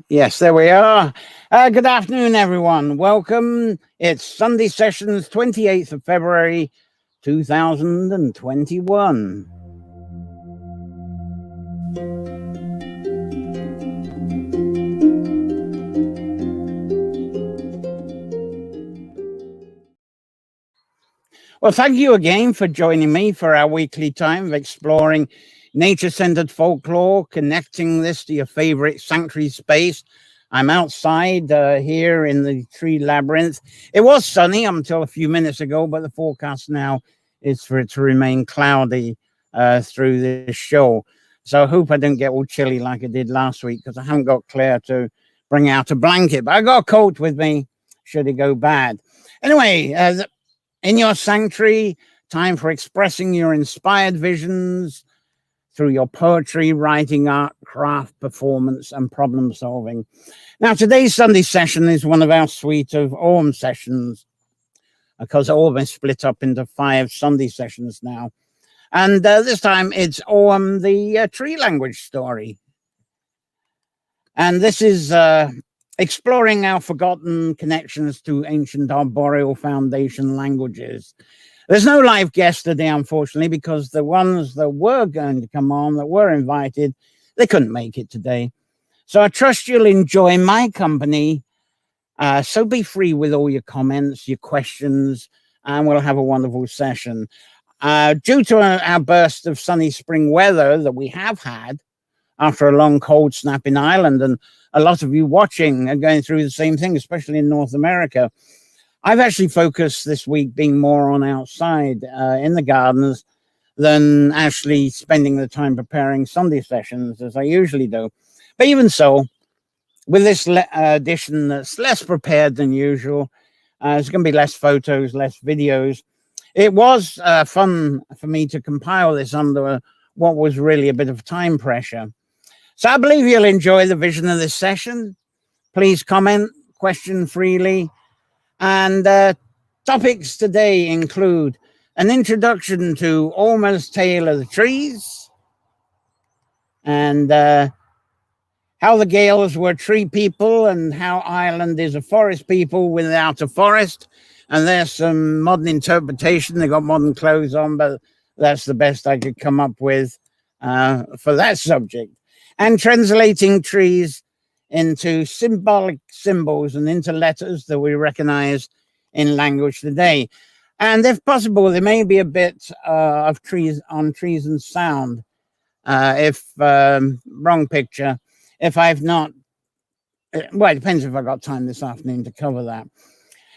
Yes, there we are. Good afternoon, everyone. Welcome. It's Sunday Sessions, 28th of February, 2021. Well, thank you again for joining me for our weekly time of exploring nature-centered folklore, connecting this to your favorite sanctuary space. I'm outside here in the tree labyrinth. It was sunny until a few minutes ago, but the forecast now is for it to remain cloudy through this show. So I hope I don't get all chilly like I did last week, because I haven't got Claire to bring out a blanket, but I got a coat with me should it go bad. Anyway, in your sanctuary, time for expressing your inspired visions through your poetry, writing, art, craft, performance, and problem solving. Now, today's Sunday session is one of our suite of Ogham sessions, because Ogham is split up into 5 Sunday sessions now. And this time it's Ogham, the tree language story. And this is exploring our forgotten connections to ancient arboreal foundation languages. There's no live guest today, unfortunately, because the ones that were going to come on, that were invited, they couldn't make it today. So I trust you'll enjoy my company. So be free with all your comments, your questions, and we'll have a wonderful session. Due to our burst of sunny spring weather that we have had after a long cold snap in Ireland, and a lot of you watching are going through the same thing, especially in North America, I've actually focused this week being more on outside in the gardens than actually spending the time preparing Sunday sessions as I usually do. But even so, with this edition that's less prepared than usual, there's going to be less photos, less videos. It was fun for me to compile this under what was really a bit of time pressure. So I believe you'll enjoy the vision of this session. Please comment, question freely. And topics today include an introduction to Alma's Tale of the Trees, and how the Gaels were tree people and how Ireland is a forest people without a forest. And there's some modern interpretation. They got modern clothes on, but that's the best I could come up with for that subject. And translating trees into symbolic symbols and into letters that we recognize in language today. And if possible, there may be a bit of trees and sound. Wrong picture. If I've not, well, it depends if I've got time this afternoon to cover that.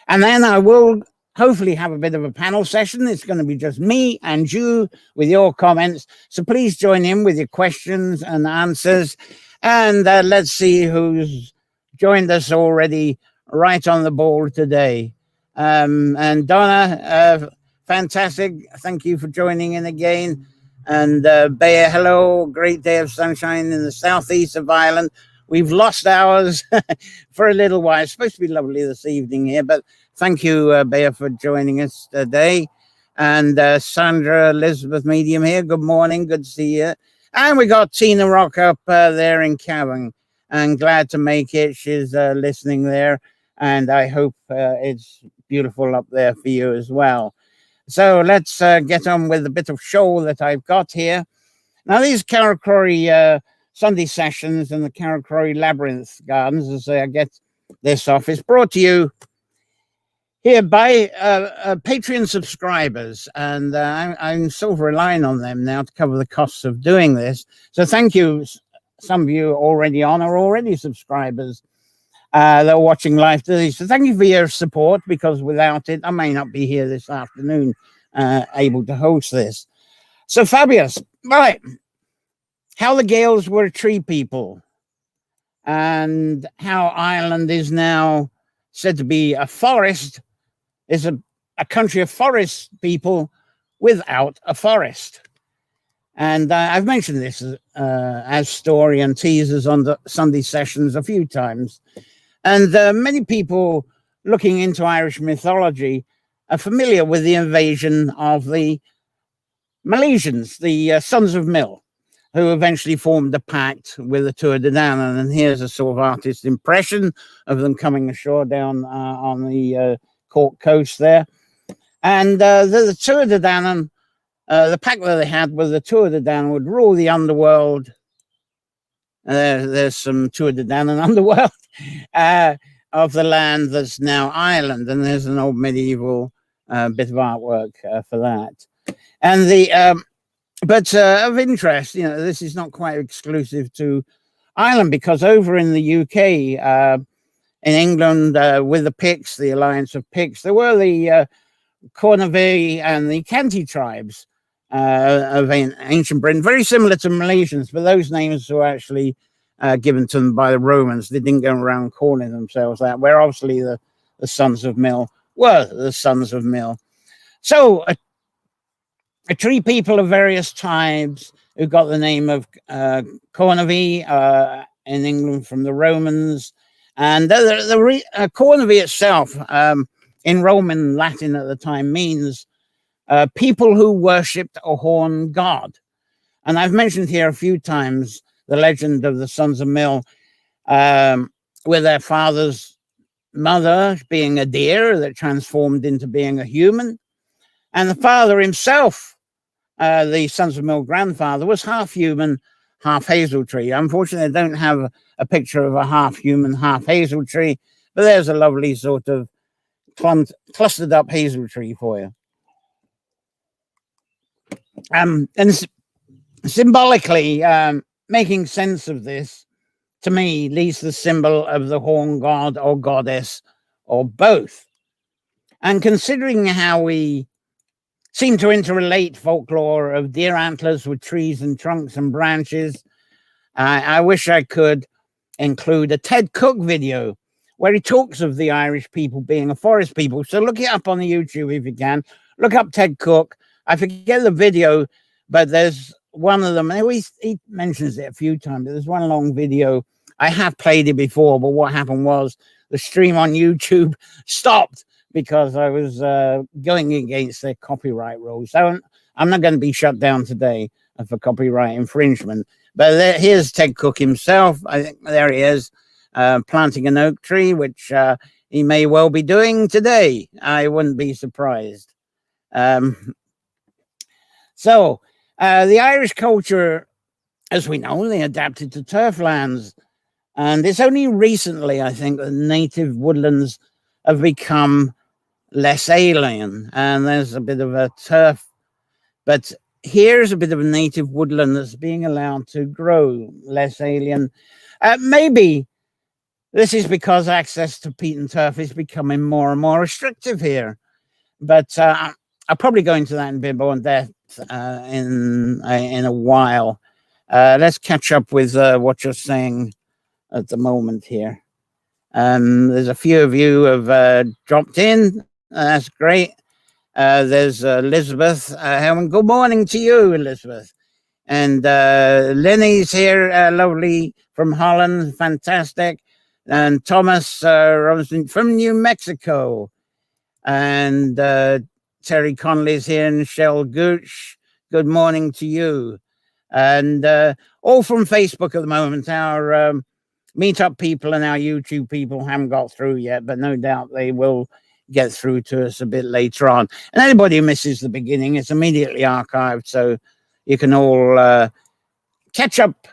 And then I will hopefully have a bit of a panel session. It's going to be just me and you with your comments. So please join in with your questions and answers. And let's see who's joined us already right on the ball today. And Donna, fantastic. Thank you for joining in again. And Bea, hello. Great day of sunshine in the southeast of Ireland. We've lost ours for a little while. It's supposed to be lovely this evening here, but thank you, Bea, for joining us today. And Sandra Elizabeth Medium here. Good morning. Good to see you. And we got Tina Rock up there in Cavan, and glad to make it. She's listening there, and I hope it's beautiful up there for you as well. So let's get on with a bit of show that I've got here. Now, these Carracrory Sunday sessions in the Carracrory Labyrinth Gardens, as I get this off, is brought to you here by Patreon subscribers, and I'm sort of relying on them now to cover the costs of doing this. So thank you. Some of you already are already subscribers that are watching live today. So thank you for your support, because without it, I may not be here this afternoon able to host this. So fabulous. Right. How the Gaels were tree people, and how Ireland is now said to be a forest, is a country of forest people without a forest. And I've mentioned this as story and teasers on the Sunday sessions a few times. And many people looking into Irish mythology are familiar with the invasion of the Milesians, the sons of Mil, who eventually formed a pact with the Tour de Danann. And here's a sort of artist impression of them coming ashore down on the Cork coast there. And the Tour de Danann, the pact that they had was the Tour de Danann would rule the underworld. There's some Tour de Danann underworld of the land that's now Ireland. And there's an old medieval bit of artwork for that. And the but of interest, this is not quite exclusive to Ireland, because over in the UK, in England, with the Picts, the alliance of Picts, there were the Cornavee and the Canty tribes of ancient Britain, very similar to Malaysians, but those names were actually given to them by the Romans. They didn't go around calling themselves that, where obviously the sons of Mill were the sons of Mill. So a tree people of various tribes who got the name of Cornavee in England from the Romans. And the Cornavee itself, in Roman Latin at the time, means people who worshipped a horned god. And I've mentioned here a few times the legend of the sons of Mill, with their father's mother being a deer that transformed into being a human. And the father himself, the sons of Mill grandfather, was half human, half hazel tree. Unfortunately, I don't have a picture of a half human, half hazel tree, but there's a lovely sort of clustered up hazel tree for you. And symbolically, making sense of this, to me, leads the symbol of the horn god or goddess, or both. And considering how we seem to interrelate folklore of deer antlers with trees and trunks and branches, I wish I could include a Ted Cook video where he talks of the Irish people being a forest people. So look it up on the YouTube if you can. Look up Ted Cook. I forget the video, but there's one of them. He mentions it a few times, but there's one long video. I have played it before, but what happened was the stream on YouTube stopped because I was going against their copyright rules. So I'm not going to be shut down today for copyright infringement. But here's Ted Cook himself. I think there he is, planting an oak tree, which he may well be doing today. I wouldn't be surprised. So the Irish culture, as we know, they adapted to turf lands. And it's only recently, I think, that native woodlands have become less alien. And there's a bit of a turf. But here's a bit of a native woodland that's being allowed to grow less alien. Maybe this is because access to peat and turf is becoming more and more restrictive here. But I'll probably go into that in a bit more depth in a while. Let's catch up with what you're saying at the moment here. There's a few of you have dropped in. That's great. There's Elizabeth. Good morning to you, Elizabeth. And Lenny's here, lovely, from Holland, fantastic. And Thomas Robinson from New Mexico. And Terry Conley's here, and Shell Gooch. Good morning to you. And all from Facebook at the moment. Our meetup people and our YouTube people haven't got through yet, but no doubt they will get through to us a bit later on. And anybody who misses the beginning, it's immediately archived, so you can all catch up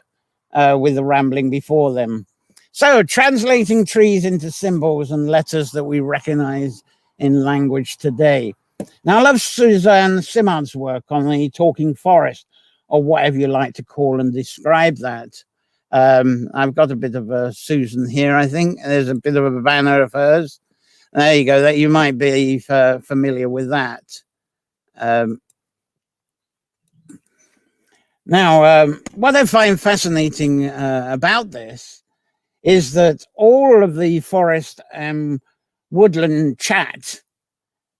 with the rambling before them. So, translating trees into symbols and letters that we recognize in language today. Now, I love Suzanne Simard's work on the talking forest, or whatever you like to call and describe that. I've got a bit of a Susan here, I think. There's a bit of a banner of hers. There you go. That you might be familiar with that. Now, what I find fascinating about this is that all of the forest and woodland chat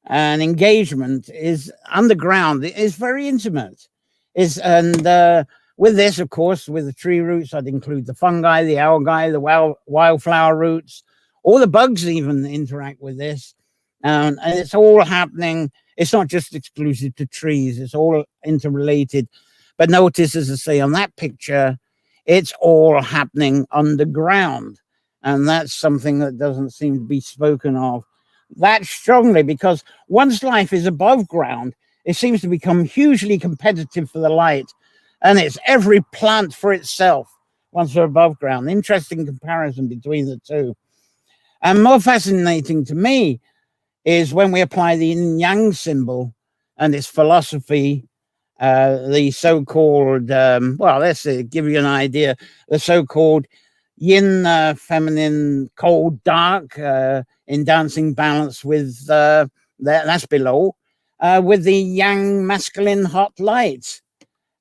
and engagement is underground. It is very intimate. With this, of course, with the tree roots, I'd include the fungi, the algae, the wildflower roots. All the bugs even interact with this. And it's all happening. It's not just exclusive to trees. It's all interrelated. But notice, as I say on that picture, it's all happening underground. And that's something that doesn't seem to be spoken of that strongly, because once life is above ground, it seems to become hugely competitive for the light. And it's every plant for itself once they're above ground. Interesting comparison between the two. And more fascinating to me is when we apply the yin yang symbol and its philosophy, the so-called, well, let's give you an idea, the so-called yin, feminine, cold, dark, in dancing balance with, that's below, with the yang, masculine, hot light.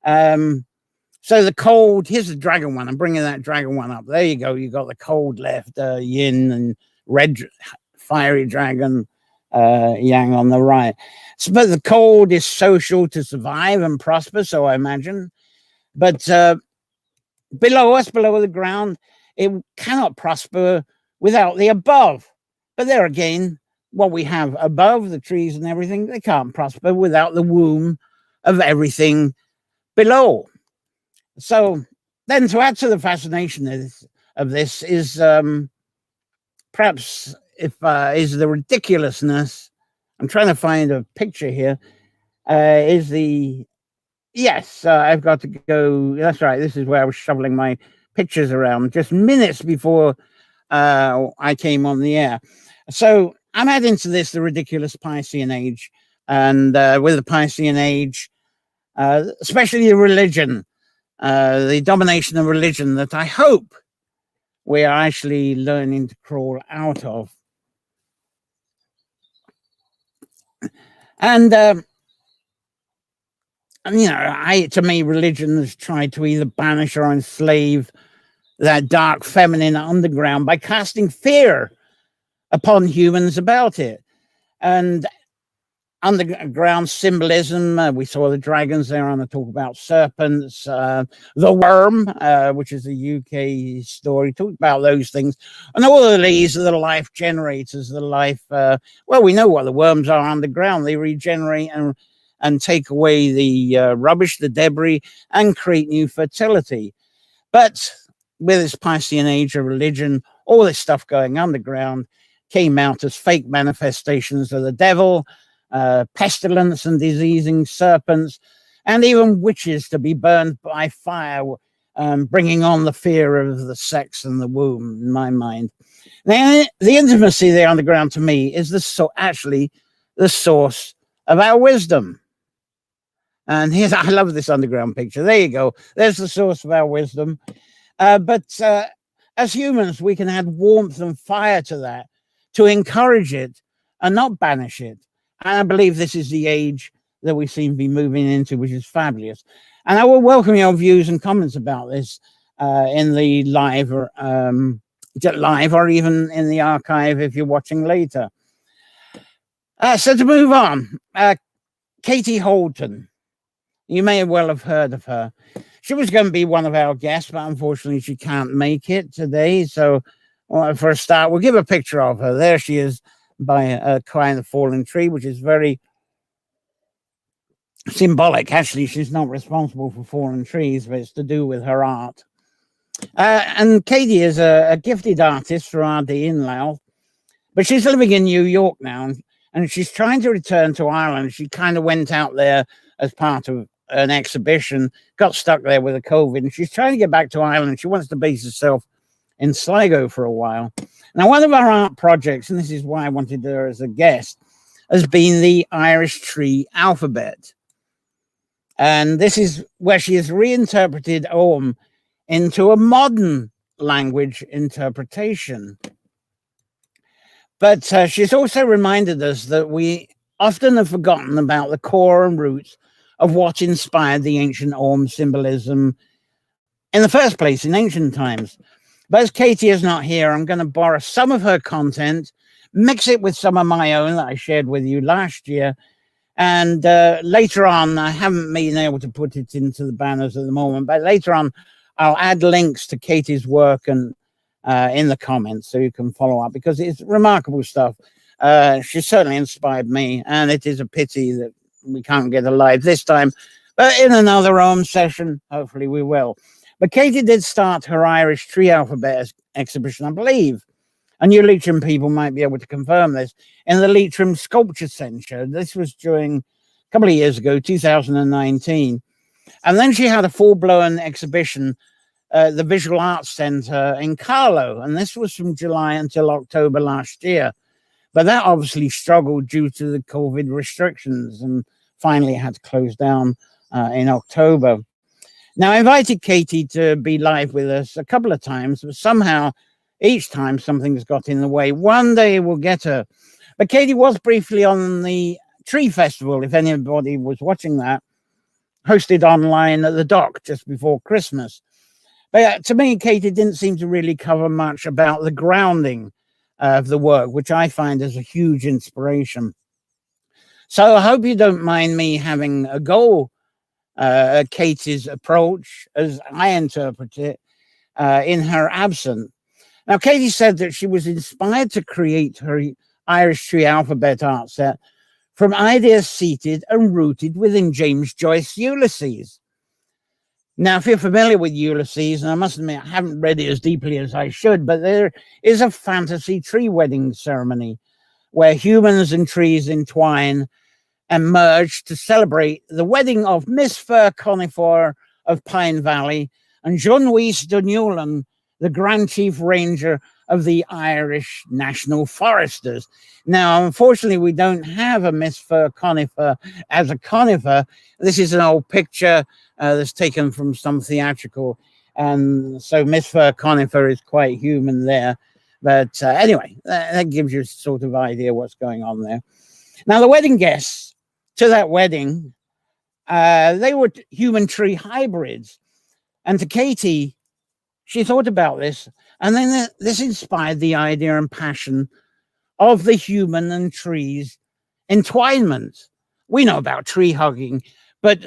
So the cold, here's the dragon one. I'm bringing that dragon one up. There you go. You got the cold left, yin, and red, fiery dragon, yang on the right. So, but the cold is social to survive and prosper, so I imagine. But below us, below the ground, it cannot prosper without the above. But there again, what we have above, the trees and everything, they can't prosper without the womb of everything below. So then, to add to the fascination of this is perhaps is the ridiculousness. I'm trying to find a picture here. Is the yes? I've got to go. That's right. This is where I was shoveling my pictures around just minutes before I came on the air. So I'm adding to this the ridiculous Piscean age, and with the Piscean age, especially the religion. The domination of religion that I hope we are actually learning to crawl out of. And you know, to me, religion has tried to either banish or enslave that dark feminine underground by casting fear upon humans about it. And underground symbolism, we saw the dragons there on the talk about serpents, the worm, which is a UK story, talked about those things. And all of these are the life generators, the life, well, we know what the worms are underground. They regenerate and take away the rubbish, the debris, and create new fertility. But with this Piscean age of religion, all this stuff going underground came out as fake manifestations of the devil, pestilence and diseasing serpents, and even witches to be burned by fire, bringing on the fear of the sex and the womb, in my mind. Now, the intimacy there underground to me is actually the source of our wisdom. And here's, I love this underground picture. There you go. There's the source of our wisdom. But as humans, we can add warmth and fire to that to encourage it and not banish it. And I believe this is the age that we seem to be moving into, which is fabulous. And I will welcome your views and comments about this in the live or even in the archive if you're watching later. So to move on, Katie Holton. You may well have heard of her. She was going to be one of our guests, but unfortunately she can't make it today. So for a start, we'll give a picture of her. There she is, by crying the fallen tree, which is very symbolic. Actually, she's not responsible for fallen trees, but it's to do with her art. And Katie is a gifted artist for RD in Laos, but she's living in New York now, and she's trying to return to Ireland. She kind of went out there as part of an exhibition, got stuck there with the COVID, and she's trying to get back to Ireland. She wants to base herself in Sligo for a while. Now, one of our art projects, and this is why I wanted her as a guest, has been the Irish tree alphabet. And this is where she has reinterpreted Ogham into a modern language interpretation. But she's also reminded us that we often have forgotten about the core and roots of what inspired the ancient Ogham symbolism in the first place in ancient times. But as Katie is not here, I'm going to borrow some of her content, mix it with some of my own that I shared with you last year. And later on, I haven't been able to put it into the banners at the moment, but later on, I'll add links to Katie's work and in the comments so you can follow up, because it's remarkable stuff. She certainly inspired me, and it is a pity that we can't get her live this time. But in another session, hopefully we will. But Katie did start her Irish tree alphabet exhibition, I believe, and you Leitrim people might be able to confirm this, in the Leitrim Sculpture Centre. This was during a couple of years ago, 2019. And then she had a full-blown exhibition at the Visual Arts Centre in Carlow, and this was from July until October last year. But that obviously struggled due to the COVID restrictions and finally had to close down in October. Now, I invited Katie to be live with us a couple of times, but somehow each time something's got in the way. One day we'll get her. But Katie was briefly on the Tree Festival, if anybody was watching that, hosted online at the Dock just before Christmas. But to me, Katie didn't seem to really cover much about the grounding of the work, which I find is a huge inspiration. So I hope you don't mind me having a go at Katie's approach, as I interpret it, in her absence. Now, Katie said that she was inspired to create her Irish tree alphabet art set from ideas seated and rooted within James Joyce's Ulysses. Now, if you're familiar with Ulysses, and I must admit I haven't read it as deeply as I should, but there is a fantasy tree wedding ceremony where humans and trees entwine and merge to celebrate the wedding of Miss Fir Conifer of Pine Valley and John Weiss de Newland, the Grand Chief Ranger of the Irish National Foresters. Now, unfortunately, we don't have a Miss Fir Conifer as a conifer. This is an old picture that's taken from some theatrical. And so Miss Fir Conifer is quite human there. But anyway, that gives you a sort of idea what's going on there. Now, the wedding guests to that wedding, they were human tree hybrids. And to Katie, she thought about this, and then this inspired the idea and passion of the human and trees entwinement. We know about tree hugging, but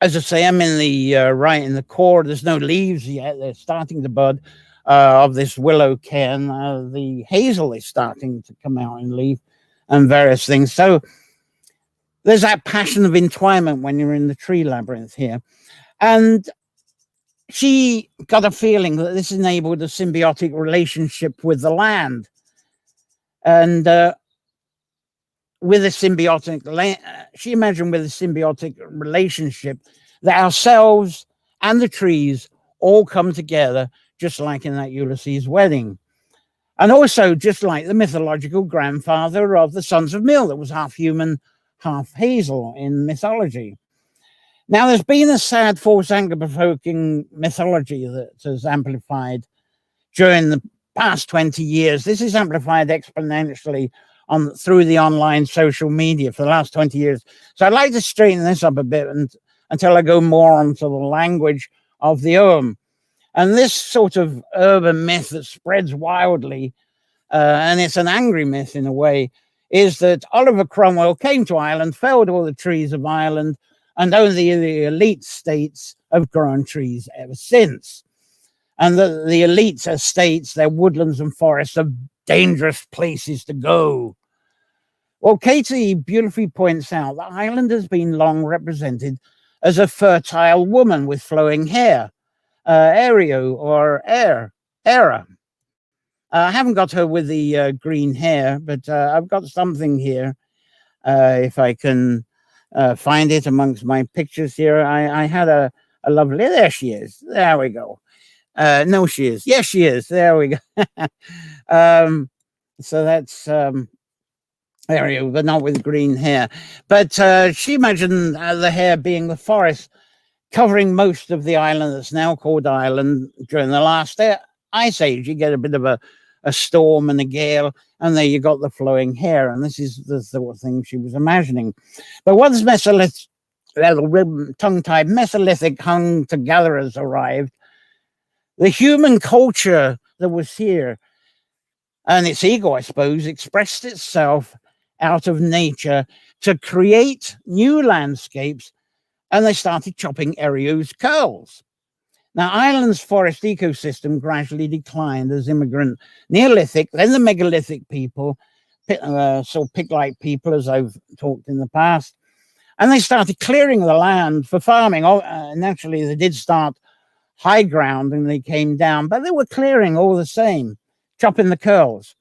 as I say, I'm in the right in the core. There's no leaves yet. They're starting to bud of this willow cairn. The hazel is starting to come out in leaf and various things. So there's that passion of entwinement when you're in the tree labyrinth here. And she got a feeling that this enabled a symbiotic relationship with the land. And with a symbiotic, she imagined with a symbiotic relationship that ourselves and the trees all come together, just like in that Ulysses wedding. And also just like the mythological grandfather of the Sons of Mill that was half human, half hazel in mythology. Now, there's been a sad, false, anger-provoking mythology that has amplified during the past 20 years. This is amplified exponentially through the online social media for the last 20 years. So I'd like to straighten this up a bit until I go more onto the language of the Ogham. And this sort of urban myth that spreads wildly, and it's an angry myth in a way, is that Oliver Cromwell came to Ireland, felled all the trees of Ireland, and only the elite states have grown trees ever since. And the elite estates, their woodlands and forests, are dangerous places to go. Well, Katie beautifully points out that Ireland has been long represented as a fertile woman with flowing hair, Aereo or Era. I haven't got her with the green hair, but I've got something here, if I can find it amongst my pictures here. I had a lovely, there she is. There we go. No, she is. Yes, she is. There we go. So that's Ariel, but not with green hair. But she imagined the hair being the forest covering most of the island that's now called Ireland during the last ice age. You get a bit of a storm and a gale, and there you got the flowing hair. And this is the sort of thing she was imagining. But once Mesolithic, tongue-tied Mesolithic hunter-gatherers arrived, the human culture that was here and its ego, I suppose, expressed itself out of nature to create new landscapes, and they started chopping Aereo's curls. Now, Ireland's forest ecosystem gradually declined as immigrant Neolithic, then the megalithic people, so pig-like people, as I've talked in the past, And they started clearing the land for farming. Naturally, they did start high ground and they came down, but they were clearing all the same, chopping the curls.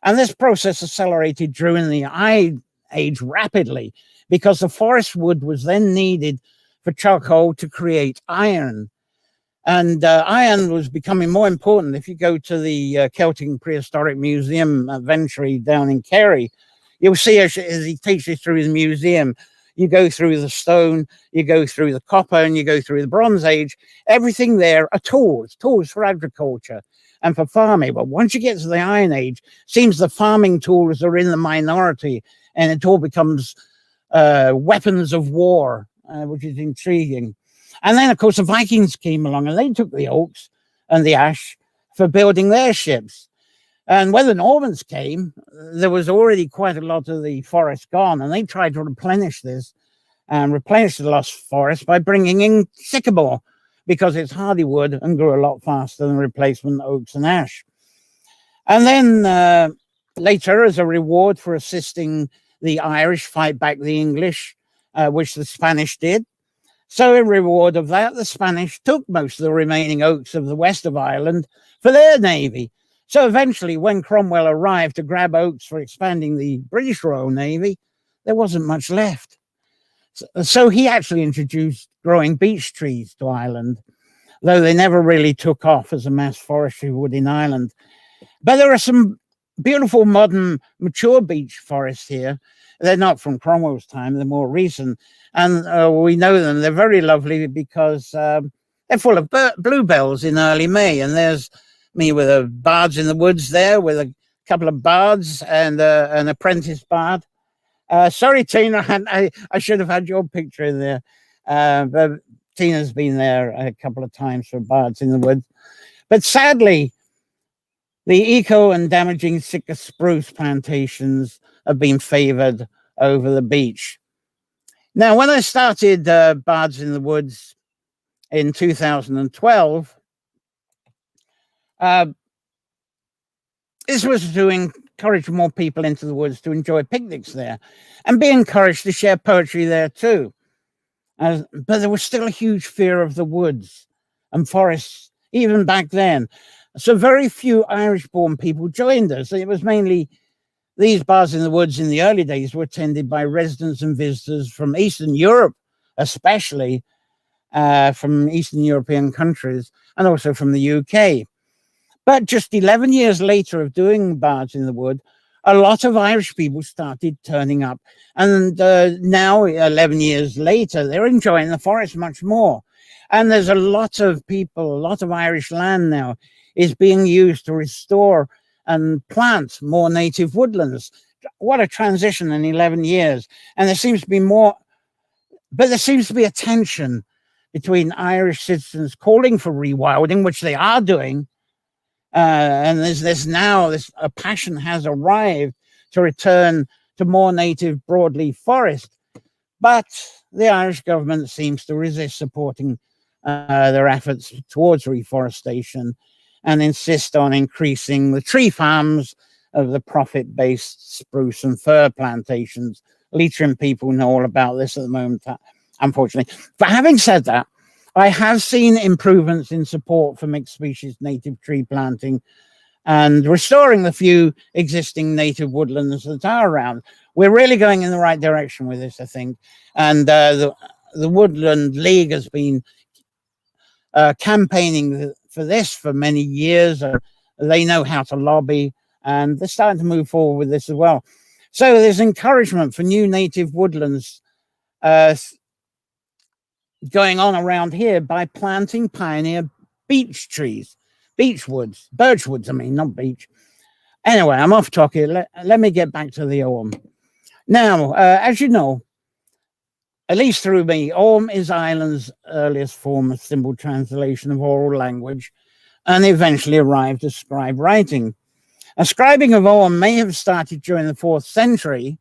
And this process accelerated during the Iron Age rapidly because the forest wood was then needed for charcoal to create iron. And iron was becoming more important. If you go to the Celtic Prehistoric Museum at Ventry down in Kerry, you'll see as he takes you through the museum, you go through the stone, you go through the copper, and you go through the Bronze Age. Everything there are tools for agriculture and for farming. But once you get to the Iron Age, it seems the farming tools are in the minority, and it all becomes weapons of war, which is intriguing. And then, of course, the Vikings came along and they took the oaks and the ash for building their ships. And when the Normans came, there was already quite a lot of the forest gone, and they tried to replenish this and replenish the lost forest by bringing in sycamore because it's hardy wood and grew a lot faster than replacement oaks and ash. And then later, as a reward for assisting the Irish fight back the English, which the Spanish did, so in reward of that, the Spanish took most of the remaining oaks of the west of Ireland for their navy. So eventually, when Cromwell arrived to grab oaks for expanding the British Royal Navy, there wasn't much left. So he actually introduced growing beech trees to Ireland, though they never really took off as a mass forestry would in Ireland. But there are some beautiful modern mature beech forests here. They're not from Cromwell's time, they're more recent. And we know them. They're very lovely because they're full of bluebells in early May. And there's me with a bards in the woods there with a couple of bards and an apprentice bard. Sorry, Tina, I should have had your picture in there. But Tina's been there a couple of times for bards in the woods. But sadly, the eco and damaging Sitka spruce plantations have been favored over the beech. Now, when I started Bards in the Woods in 2012, this was to encourage more people into the woods to enjoy picnics there and be encouraged to share poetry there too. But there was still a huge fear of the woods and forests, even back then. So very few Irish-born people joined us. It was mainly these Bards in the Woods in the early days were attended by residents and visitors from Eastern Europe, especially from Eastern European countries, and also from the UK. But just 11 years later of doing Bards in the Wood, a lot of Irish people started turning up. And now, 11 years later, they're enjoying the forest much more. And there's a lot of people, a lot of Irish land now is being used to restore and plant more native woodlands. What a transition in 11 years. And there seems to be more, but there seems to be a tension between Irish citizens calling for rewilding, which they are doing, and there's now a passion has arrived to return to more native broadleaf forest. But the Irish government seems to resist supporting their efforts towards reforestation and insist on increasing the tree farms of the profit-based spruce and fir plantations. Leitrim people know all about this at the moment, unfortunately. But having said that, I have seen improvements in support for mixed species native tree planting and restoring the few existing native woodlands that are around. We're really going in the right direction with this, I think. And the Woodland League has been campaigning for this for many years. They know how to lobby, and they're starting to move forward with this as well. So there's encouragement for new native woodlands going on around here by planting pioneer beech trees, birch woods, I mean, not beech. Anyway, I'm off talking. Let me get back to the Ogham. Now, as you know, at least through me, Ogham is Ireland's earliest form of symbol translation of oral language and eventually arrived as scribe writing. A scribing of Ogham may have started during the 4th century,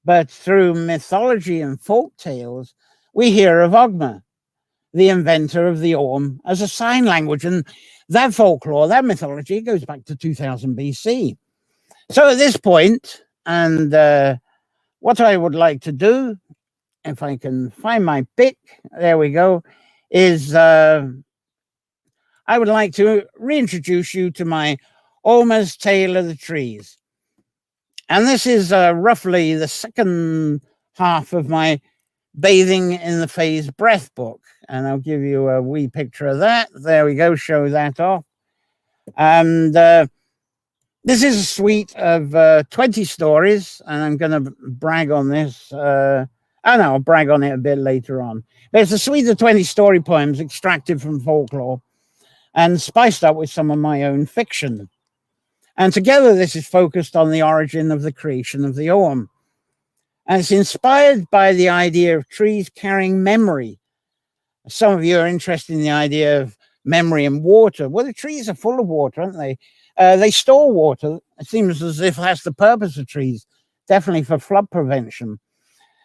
but through mythology and folk tales, we hear of Ogham, the inventor of the Ogham as a sign language. And that folklore, that mythology goes back to 2000 BC. So at this point, and what I would like to do, if I can find my pick, there we go, is I would like to reintroduce you to my Almost Tale of the Trees. And this is roughly the second half of my Bathing in the Phase Breath book. And I'll give you a wee picture of that. There we go, show that off. And this is a suite of 20 stories, and I'm going to brag on this. I'll brag on it a bit later on. But it's a suite of 20 story poems extracted from folklore and spiced up with some of my own fiction. And together, this is focused on the origin of the creation of the Ogham. And it's inspired by the idea of trees carrying memory. Some of you are interested in the idea of memory and water. Well, the trees are full of water, aren't they? They store water. It seems as if that's the purpose of trees, definitely for flood prevention.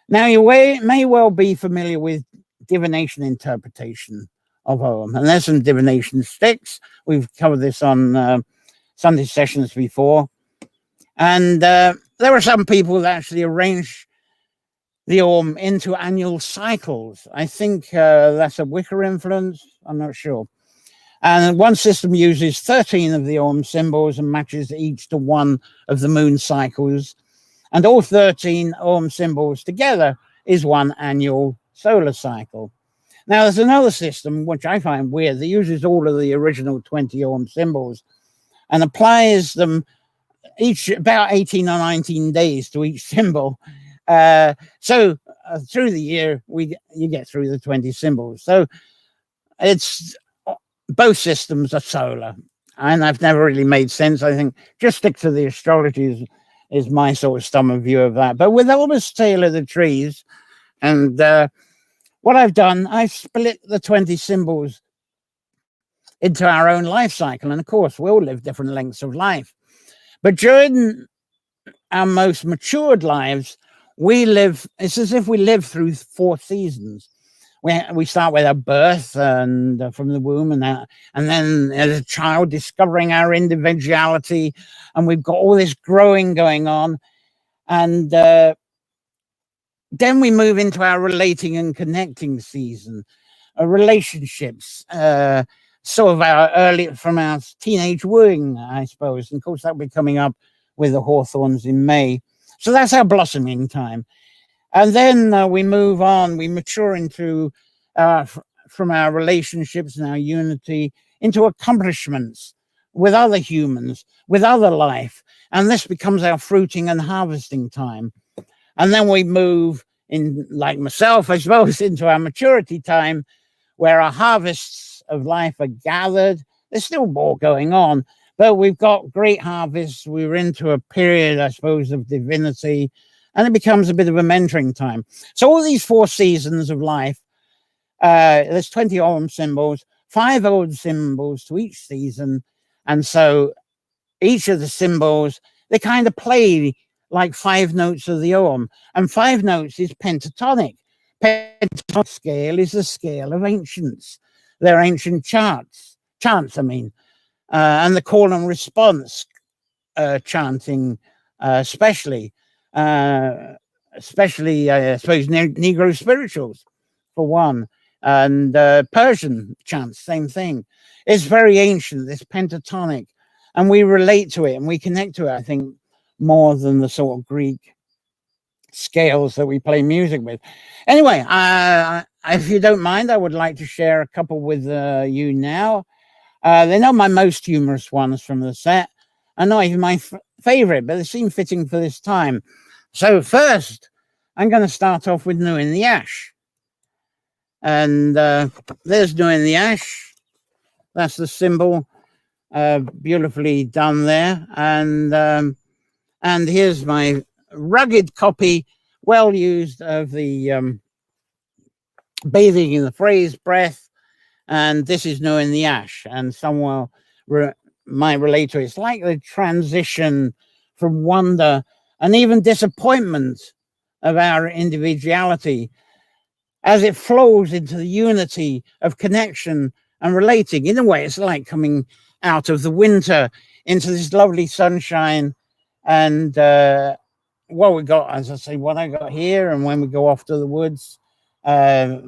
Now, you may well be familiar with divination interpretation of Ogham, and there's some divination sticks. We've covered this on Sunday sessions before. And there are some people that actually arrange the Ogham into annual cycles. I think that's a Wicca influence. I'm not sure. And one system uses 13 of the Ogham symbols and matches each to one of the moon cycles. And all 13 Ogham symbols together is one annual solar cycle. Now, there's another system, which I find weird, that uses all of the original 20 Ogham symbols and applies them each about 18 or 19 days to each symbol. So through the year, you get through the 20 symbols. So it's both systems are solar, and I've never really made sense. I think just stick to the astrology is my sort of stomach view of that. But with Almost Tale of the Trees, and what I've done, I've split the 20 symbols into our own life cycle. And of course, we all live different lengths of life. But during our most matured lives, it's as if we live through 4 seasons. We start with our birth and from the womb, and then as a child discovering our individuality, and we've got all this growing going on, and then we move into our relating and connecting season, relationships, sort of from our teenage wooing, I suppose, and of course that'll be coming up with the hawthorns in May. So that's our blossoming time. And then we move on, we mature into, from our relationships and our unity, into accomplishments with other humans, with other life. And this becomes our fruiting and harvesting time. And then we move in, like myself, I suppose, into our maturity time, where our harvests of life are gathered. There's still more going on, but we've got great harvests. We're into a period, I suppose, of divinity, and it becomes a bit of a mentoring time. So all these 4 seasons of life, there's 20 Ogham symbols, 5 Ogham symbols to each season. And so each of the symbols, they kind of play like 5 notes of the Ogham. And 5 notes is pentatonic. Pentatonic scale is the scale of ancients. They're ancient chants, and the call and response chanting, especially I suppose, Negro spirituals, for one, and Persian chants, same thing. It's very ancient, it's pentatonic, and we relate to it and we connect to it, I think, more than the sort of Greek scales that we play music with. Anyway, if you don't mind, I would like to share a couple with you now. They're not my most humorous ones from the set, and not even my favorite, but they seem fitting for this time. So first, I'm going to start off with New in the Ash. And there's New in the Ash. That's the symbol, beautifully done there. And here's my rugged copy, well used, of the Bathing in the Phrase Breath. And this is New in the Ash. And someone might relate to it. It's like the transition from wonder and even disappointment of our individuality as it flows into the unity of connection and relating. In a way, it's like coming out of the winter into this lovely sunshine and what we got, as I say, what I got here, and when we go off to the woods,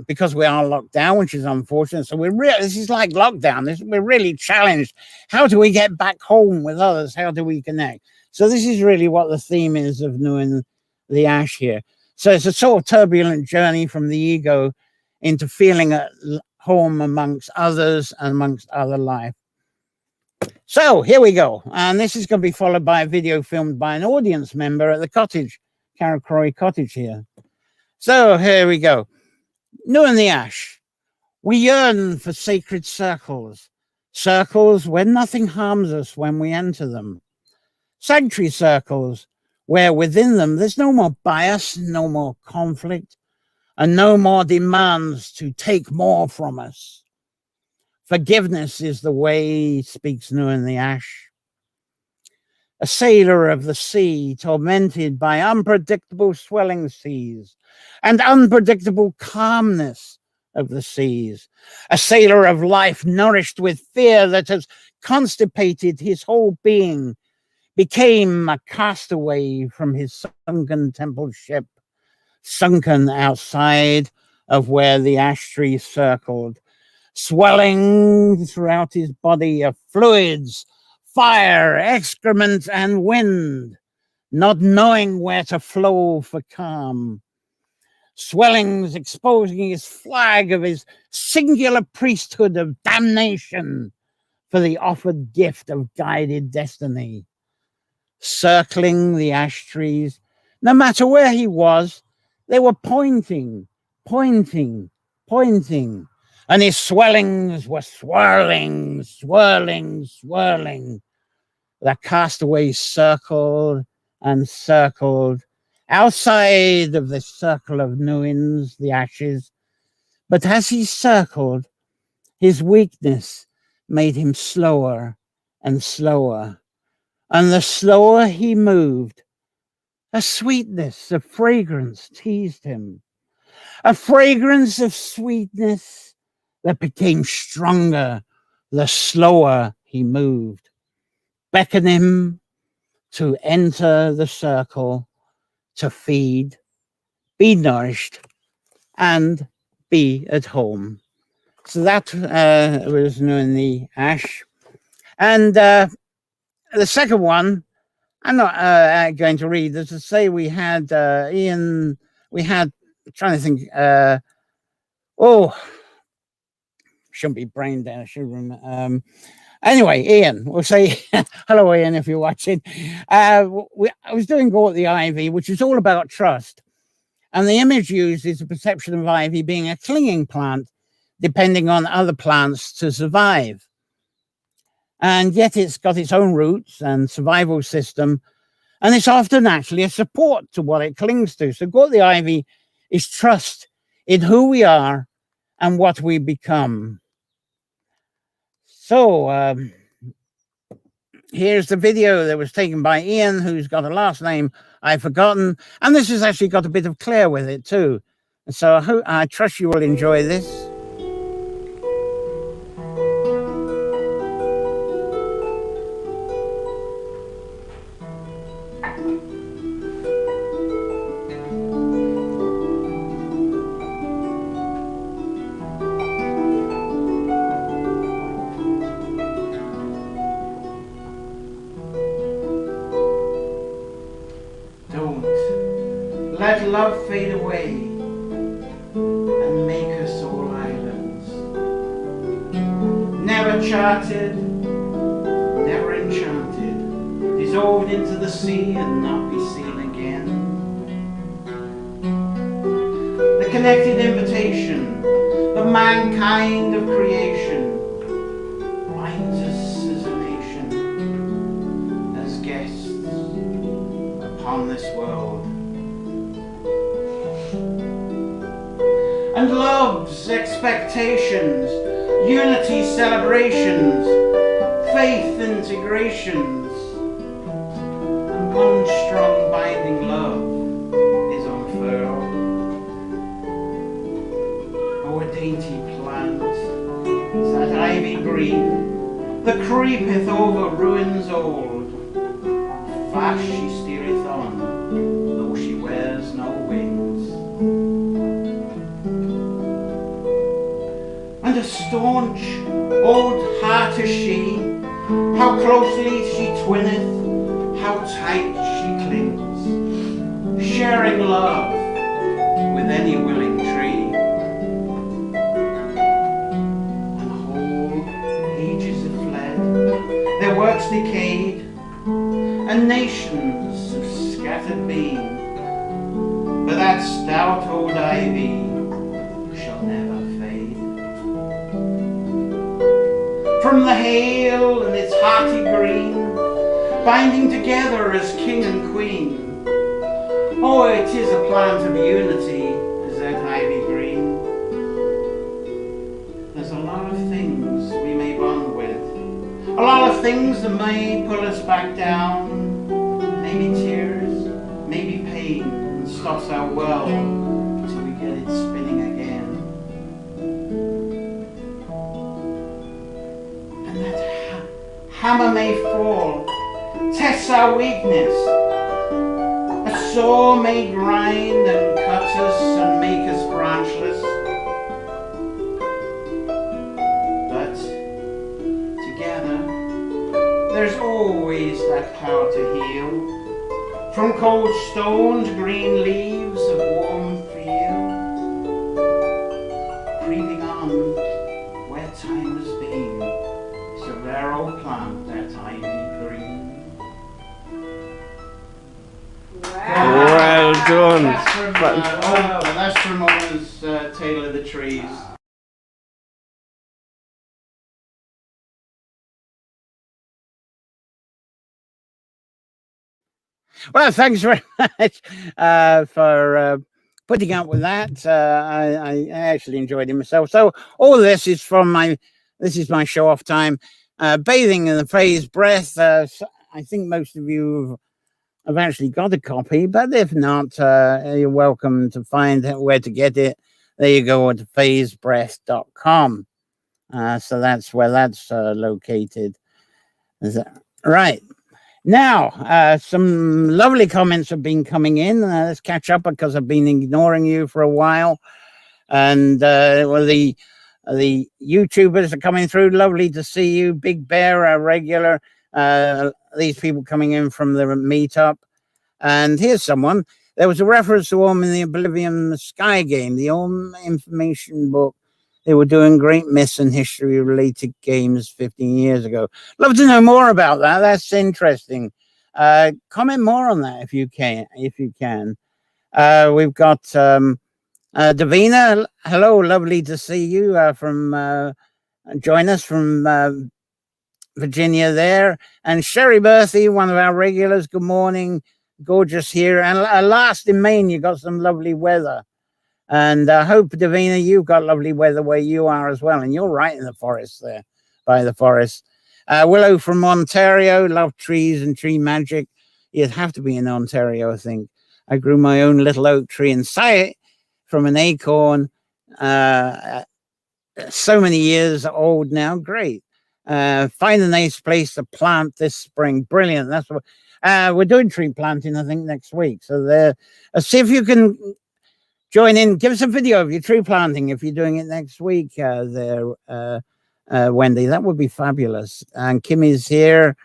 because we are locked down, which is unfortunate. So this is like lockdown. We're really challenged. How do we get back home with others? How do we connect? So this is really what the theme is of Nuin the Ash here. So it's a sort of turbulent journey from the ego into feeling at home amongst others and amongst other life. So here we go. And this is going to be followed by a video filmed by an audience member at the cottage, Carrowcroy Cottage here. So here we go. Nuin the Ash. We yearn for sacred circles, circles where nothing harms us when we enter them. Sanctuary circles where within them there's no more bias, no more conflict, and no more demands to take more from us. Forgiveness is the way, speaks Nuin the Ash. A sailor of the sea, tormented by unpredictable swelling seas and unpredictable calmness of the seas. A sailor of life nourished with fear that has constipated his whole being, became a castaway from his sunken temple ship, sunken outside of where the ash tree circled, swelling throughout his body of fluids, fire, excrement, and wind, not knowing where to flow for calm. Swellings exposing his flag of his singular priesthood of damnation for the offered gift of guided destiny. Circling the ash trees, no matter where he was, they were pointing, pointing, pointing, and his swellings were swirling, swirling, swirling. The castaways circled and circled outside of the circle of Nuins, the ashes. But as he circled, his weakness made him slower and slower. And the slower he moved, a sweetness, a fragrance teased him. A fragrance of sweetness that became stronger the slower he moved, beckoning him to enter the circle, to feed, be nourished, and be at home. So that was Nuin the Ash. And the second one, I'm not going to read. As I say, we had Ian, trying to think, shouldn't be brain dead, I should remember. Anyway, Ian, we'll say hello, Ian, if you're watching. I was doing Go at the Ivy, which is all about trust. And the image used is the perception of ivy being a clinging plant, depending on other plants to survive. And yet it's got its own roots and survival system. And it's often actually a support to what it clings to. So Go at the Ivy is trust in who we are and what we become. So here's the video that was taken by Ian, who's got a last name I've forgotten. And this has actually got a bit of Claire with it too. So I trust you will enjoy this. Let love fade away and make us all islands. Never charted, never enchanted, dissolved into the sea and not be seen again. The connected invitation of mankind of creation binds us as a nation, as guests upon this world. And love's expectations, unity celebrations, faith integrations, and one strong binding love is unfurled. Oh, a dainty plant, that ivy green, that creepeth over ruins old, fast she steereth on, a staunch old heart is she, how closely she twinneth, how tight she clings, sharing love with any willing tree. And whole ages have fled, their works decayed, and nations have scattered been, but that stout old ivy shall never fade. From the hail and its hearty green, binding together as king and queen, oh, it is a plant of unity, is that ivy green. There's a lot of things we may bond with, a lot of things that may pull us back down, maybe tears, maybe pain, and stops our world till we get it spinning again. And that hammer may fall, tests our weakness. A saw may grind and cut us and make us branchless. But together, there's always that power to heal. From cold stone to green leaves of warm field, creeping on where time has been, is a rare old plant, that ivy green. Well done. That's from Owen's Tale of the Trees. Well, thanks very much for putting up with that. I actually enjoyed it myself. So all this is from this is my show off time. Bathing in the Phased Breath. I think most of you have actually got a copy, but if not, you're welcome to find where to get it. There you go, at phasedbreath.com. So that's where that's located. Right. Now, some lovely comments have been coming in. Let's catch up because I've been ignoring you for a while. And well, the YouTubers are coming through. Lovely to see you. Big Bear, a regular. These people coming in from the meetup. And here's someone. There was a reference to Ogham in the Oblivion Sky game, the Ogham information book. They were doing great myths and history related games 15 years ago. Love to know more about that. That's interesting. Comment more on that if you can. We've got Davina. Hello, lovely to see you join us from Virginia there. And Sherry Berthy, one of our regulars. Good morning. Gorgeous here. And last in Maine, you got some lovely weather. And I hope, Davina, you've got lovely weather where you are as well. And you're right in the forest there, by the forest. Willow from Ontario, love trees and tree magic. You'd have to be in Ontario, I think. I grew my own little oak tree and it from an acorn. So many years old now. Great. Find a nice place to plant this spring. Brilliant. That's what we're doing, tree planting, I think, next week. So there, see if you can join in. Give us a video of your tree planting if you're doing it next week there, Wendy. That would be fabulous. And Kimmy's here.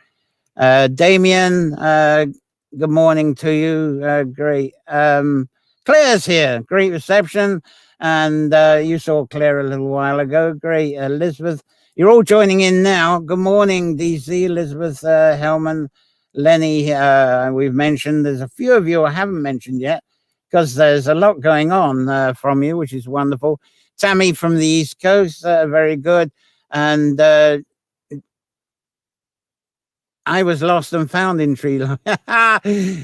Damien, good morning to you. Great. Claire's here. Great reception. And you saw Claire a little while ago. Great. Elizabeth, you're all joining in now. Good morning, DC. Elizabeth Hellman, Lenny, we've mentioned. There's a few of you I haven't mentioned yet, because there's a lot going on from you, which is wonderful. Tammy from the East Coast, very good. And I was lost and found in Tree Line.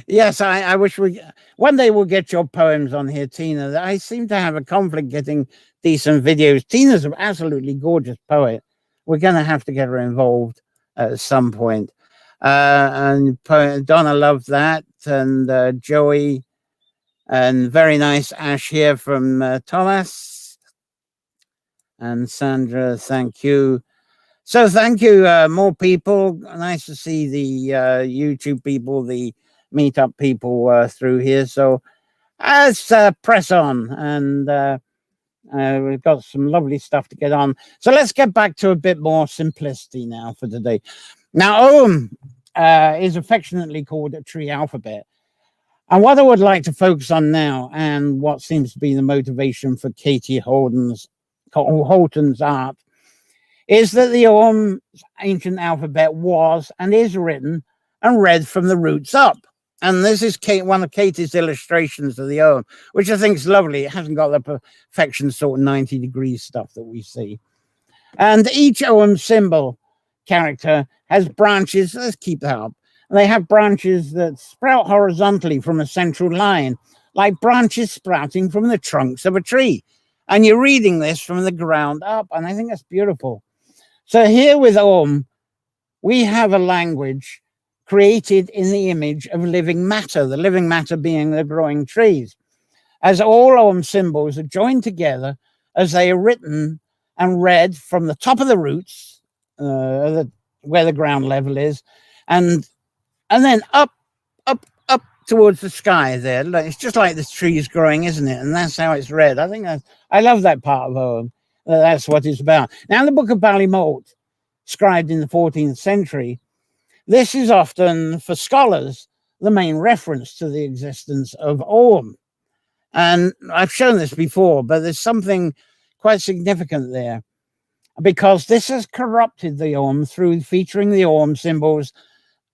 Yes, I wish one day we'll get your poems on here, Tina. I seem to have a conflict getting decent videos. Tina's an absolutely gorgeous poet. We're going to have to get her involved at some point. And Donna loved that. And Joey. And very nice Ash here from Thomas. And Sandra, thank you. So thank you, more people. Nice to see the YouTube people, the meetup people through here. So let's press on. And We've got some lovely stuff to get on. So let's get back to a bit more simplicity now for today. Now, Ogham is affectionately called a tree alphabet. And what I would like to focus on now, and what seems to be the motivation for Katie Holton's art, is that the Ogham ancient alphabet was and is written and read from the roots up. And this is one of Katie's illustrations of the Ogham, which I think is lovely. It hasn't got the perfection sort of 90-degree stuff that we see. And each Ogham symbol character has branches. Let's keep that up. They have branches that sprout horizontally from a central line, like branches sprouting from the trunks of a tree. And you're reading this from the ground up, and I think that's beautiful. So here with Ogham, we have a language created in the image of living matter, the living matter being the growing trees. As all Ogham symbols are joined together as they are written and read from the top of the roots, where the ground level is, and then up towards the sky there. It's just like the trees growing, isn't it? And that's how it's read. I love that part of Ogham. That's what it's about. Now, in the Book of Ballymote, scribed in the 14th century, this is often, for scholars, the main reference to the existence of Ogham. And I've shown this before, but there's something quite significant there, because this has corrupted the Ogham through featuring the Ogham symbols.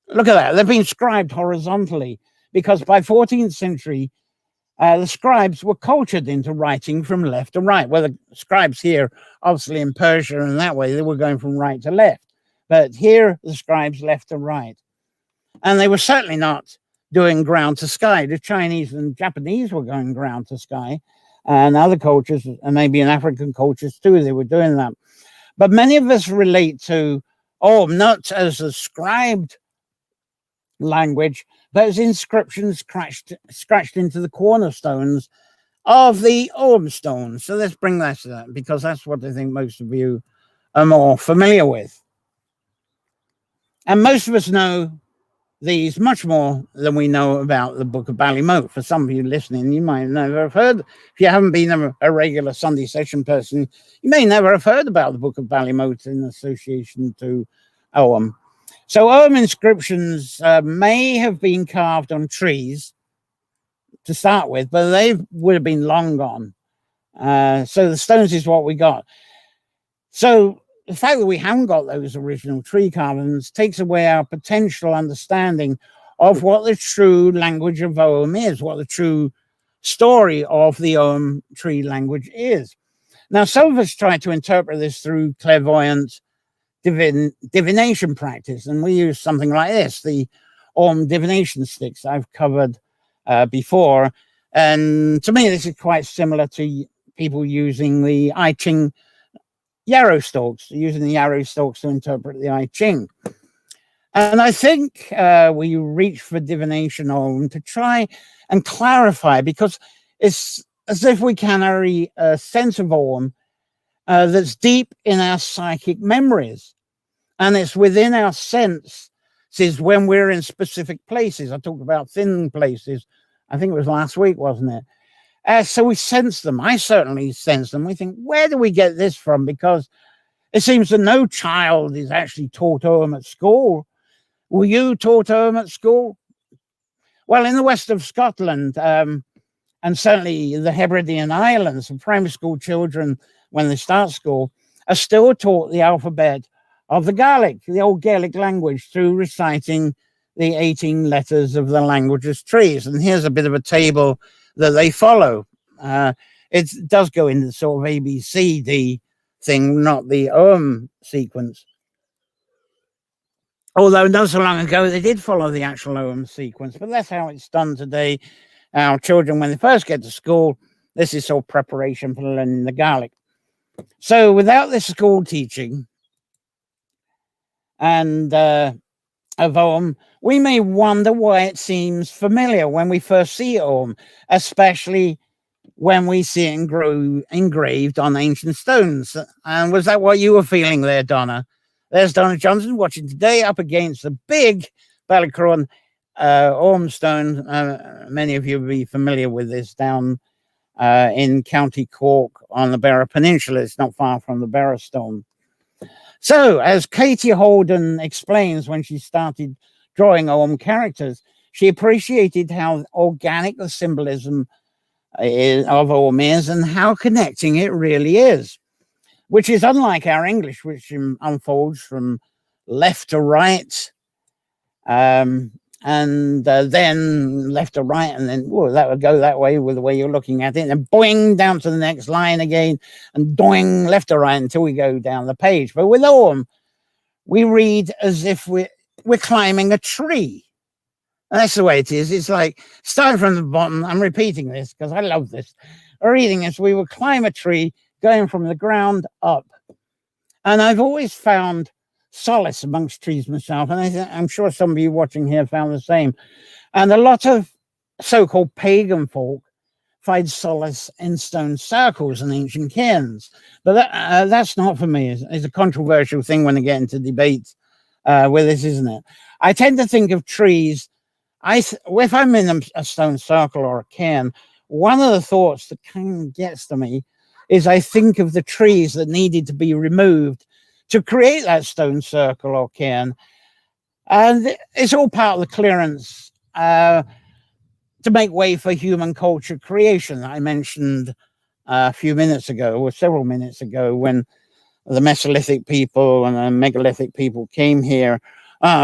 Look at that. They've been scribed horizontally, because by 14th century, the scribes were cultured into writing from left to right. Well, the scribes here, obviously in Persia and that way, they were going from right to left. But here, the scribes left to right. And they were certainly not doing ground to sky. The Chinese and Japanese were going ground to sky. And other cultures, and maybe in African cultures too, they were doing that. But many of us relate to Ogham not as a scribed language, but as inscriptions scratched into the cornerstones of the Ogham stones. So let's bring that to that, because that's what I think most of you are more familiar with. And most of us know these much more than we know about the Book of Ballymote. For some of you listening, you might never have heard. If you haven't been a regular Sunday session person, you may never have heard about the Book of Ballymote in association to Ogham. So Ogham inscriptions may have been carved on trees to start with, but they would have been long gone. So the stones is what we got. So the fact that we haven't got those original tree carvings takes away our potential understanding of what the true language of Ogham is, what the true story of the Ogham tree language is. Now, some of us try to interpret this through clairvoyant divination practice, and we use something like this, the Ogham divination sticks I've covered before. And to me, this is quite similar to people using the I Ching yarrow stalks, using the yarrow stalks to interpret the I Ching. And I think we reach for divination Ogham to try and clarify, because it's as if we carry a sense of Ogham that's deep in our psychic memories. And it's within our senses when we're in specific places. I talked about thin places. I think it was last week, wasn't it? So we sense them. I certainly sense them. We think, where do we get this from? Because it seems that no child is actually taught Ogham at school. Were you taught Ogham at school? Well, in the west of Scotland, and certainly the Hebridean Islands, the primary school children, when they start school, are still taught the alphabet of the Gaelic, the old Gaelic language, through reciting the 18 letters of the language's trees. And here's a bit of a table that they follow. It does go in the sort of ABCD thing, not the Ogham sequence. Although not so long ago, they did follow the actual Ogham sequence, but that's how it's done today. Our children, when they first get to school, this is sort of preparation for learning the Gaelic. So without this school teaching and of Ogham, we may wonder why it seems familiar when we first see Ogham, especially when we see it engraved on ancient stones. And was that what you were feeling there, Donna? There's Donna Johnson watching today up against the big Ballycroan Ogham stone. Many of you will be familiar with this down in County Cork on the Beara Peninsula. It's not far from the Beara Stone. So, as Katie Holden explains when she started drawing Ogham characters, she appreciated how organic the symbolism of Ogham is and how connecting it really is, which is unlike our English, which unfolds from left to right, and then left to right, and then that would go that way with the way you're looking at it, and boing down to the next line again, and doing left to right until we go down the page. But with Ogham, we read as if we're climbing a tree. And that's the way it is. It's like starting from the bottom. I'm repeating this because I love this. Reading as we would climb a tree, going from the ground up. And I've always found solace amongst trees myself, and I'm sure some of you watching here found the same. And a lot of so-called pagan folk find solace in stone circles and ancient cairns. But that's not for me. It's a controversial thing when I get into debate with this, isn't it? I tend to think of trees. If I'm in a stone circle or a cairn, one of the thoughts that kind of gets to me is I think of the trees that needed to be removed to create that stone circle or cairn. And it's all part of the clearance to make way for human culture creation. I mentioned a few minutes ago, or several minutes ago, when the Mesolithic people and the megalithic people came here.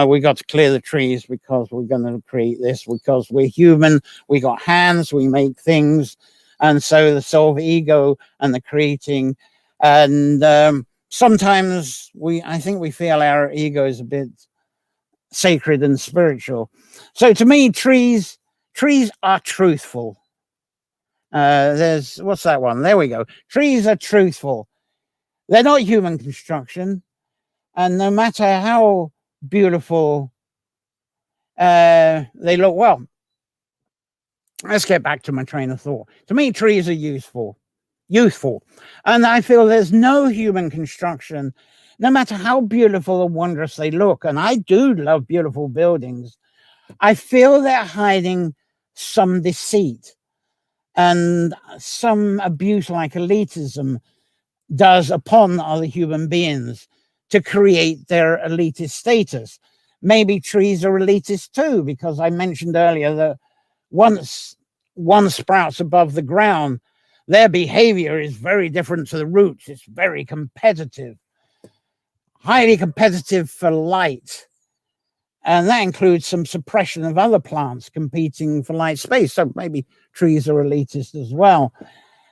We got to clear the trees because we're going to create this, because we're human, we got hands, we make things. And so the sort of ego and the creating. And sometimes I think we feel our ego is a bit sacred and spiritual. So to me, trees are truthful. What's that one? There we go. Trees are truthful. They're not human construction. And no matter how beautiful they look, well, let's get back to my train of thought. To me, trees are youthful. And I feel there's no human construction, no matter how beautiful and wondrous they look. And I do love beautiful buildings. I feel they're hiding some deceit and some abuse, like elitism does upon other human beings to create their elitist status. Maybe trees are elitist too, because I mentioned earlier that once one sprouts above the ground, their behavior is very different to the roots. It's very competitive, highly competitive for light. And that includes some suppression of other plants competing for light space. So maybe trees are elitist as well.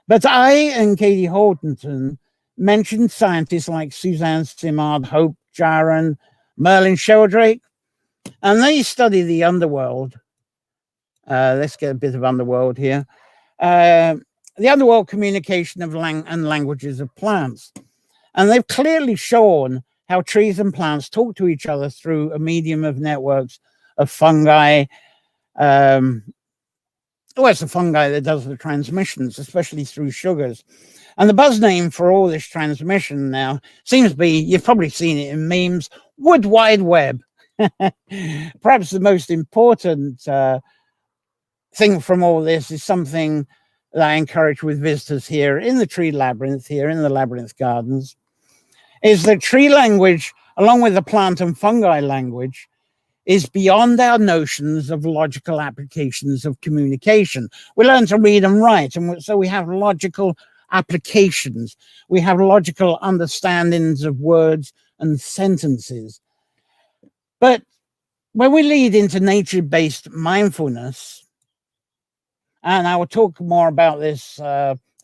But I and Katie Holden mentioned scientists like Suzanne Simard, Hope Jaron, Merlin Sheldrake, and they study the underworld. Let's get a bit of underworld here. The underworld communication of languages of plants. And they've clearly shown how trees and plants talk to each other through a medium of networks of fungi. It's the fungi that does the transmissions, especially through sugars. And the buzz name for all this transmission now seems to be, you've probably seen it in memes, Wood Wide Web. Perhaps the most important thing from all this is something that I encourage with visitors here in the tree labyrinth, here in the labyrinth gardens, is that tree language, along with the plant and fungi language, is beyond our notions of logical applications of communication. We learn to read and write, and so we have logical applications. We have logical understandings of words and sentences. But when we lead into nature-based mindfulness, and I will talk more about this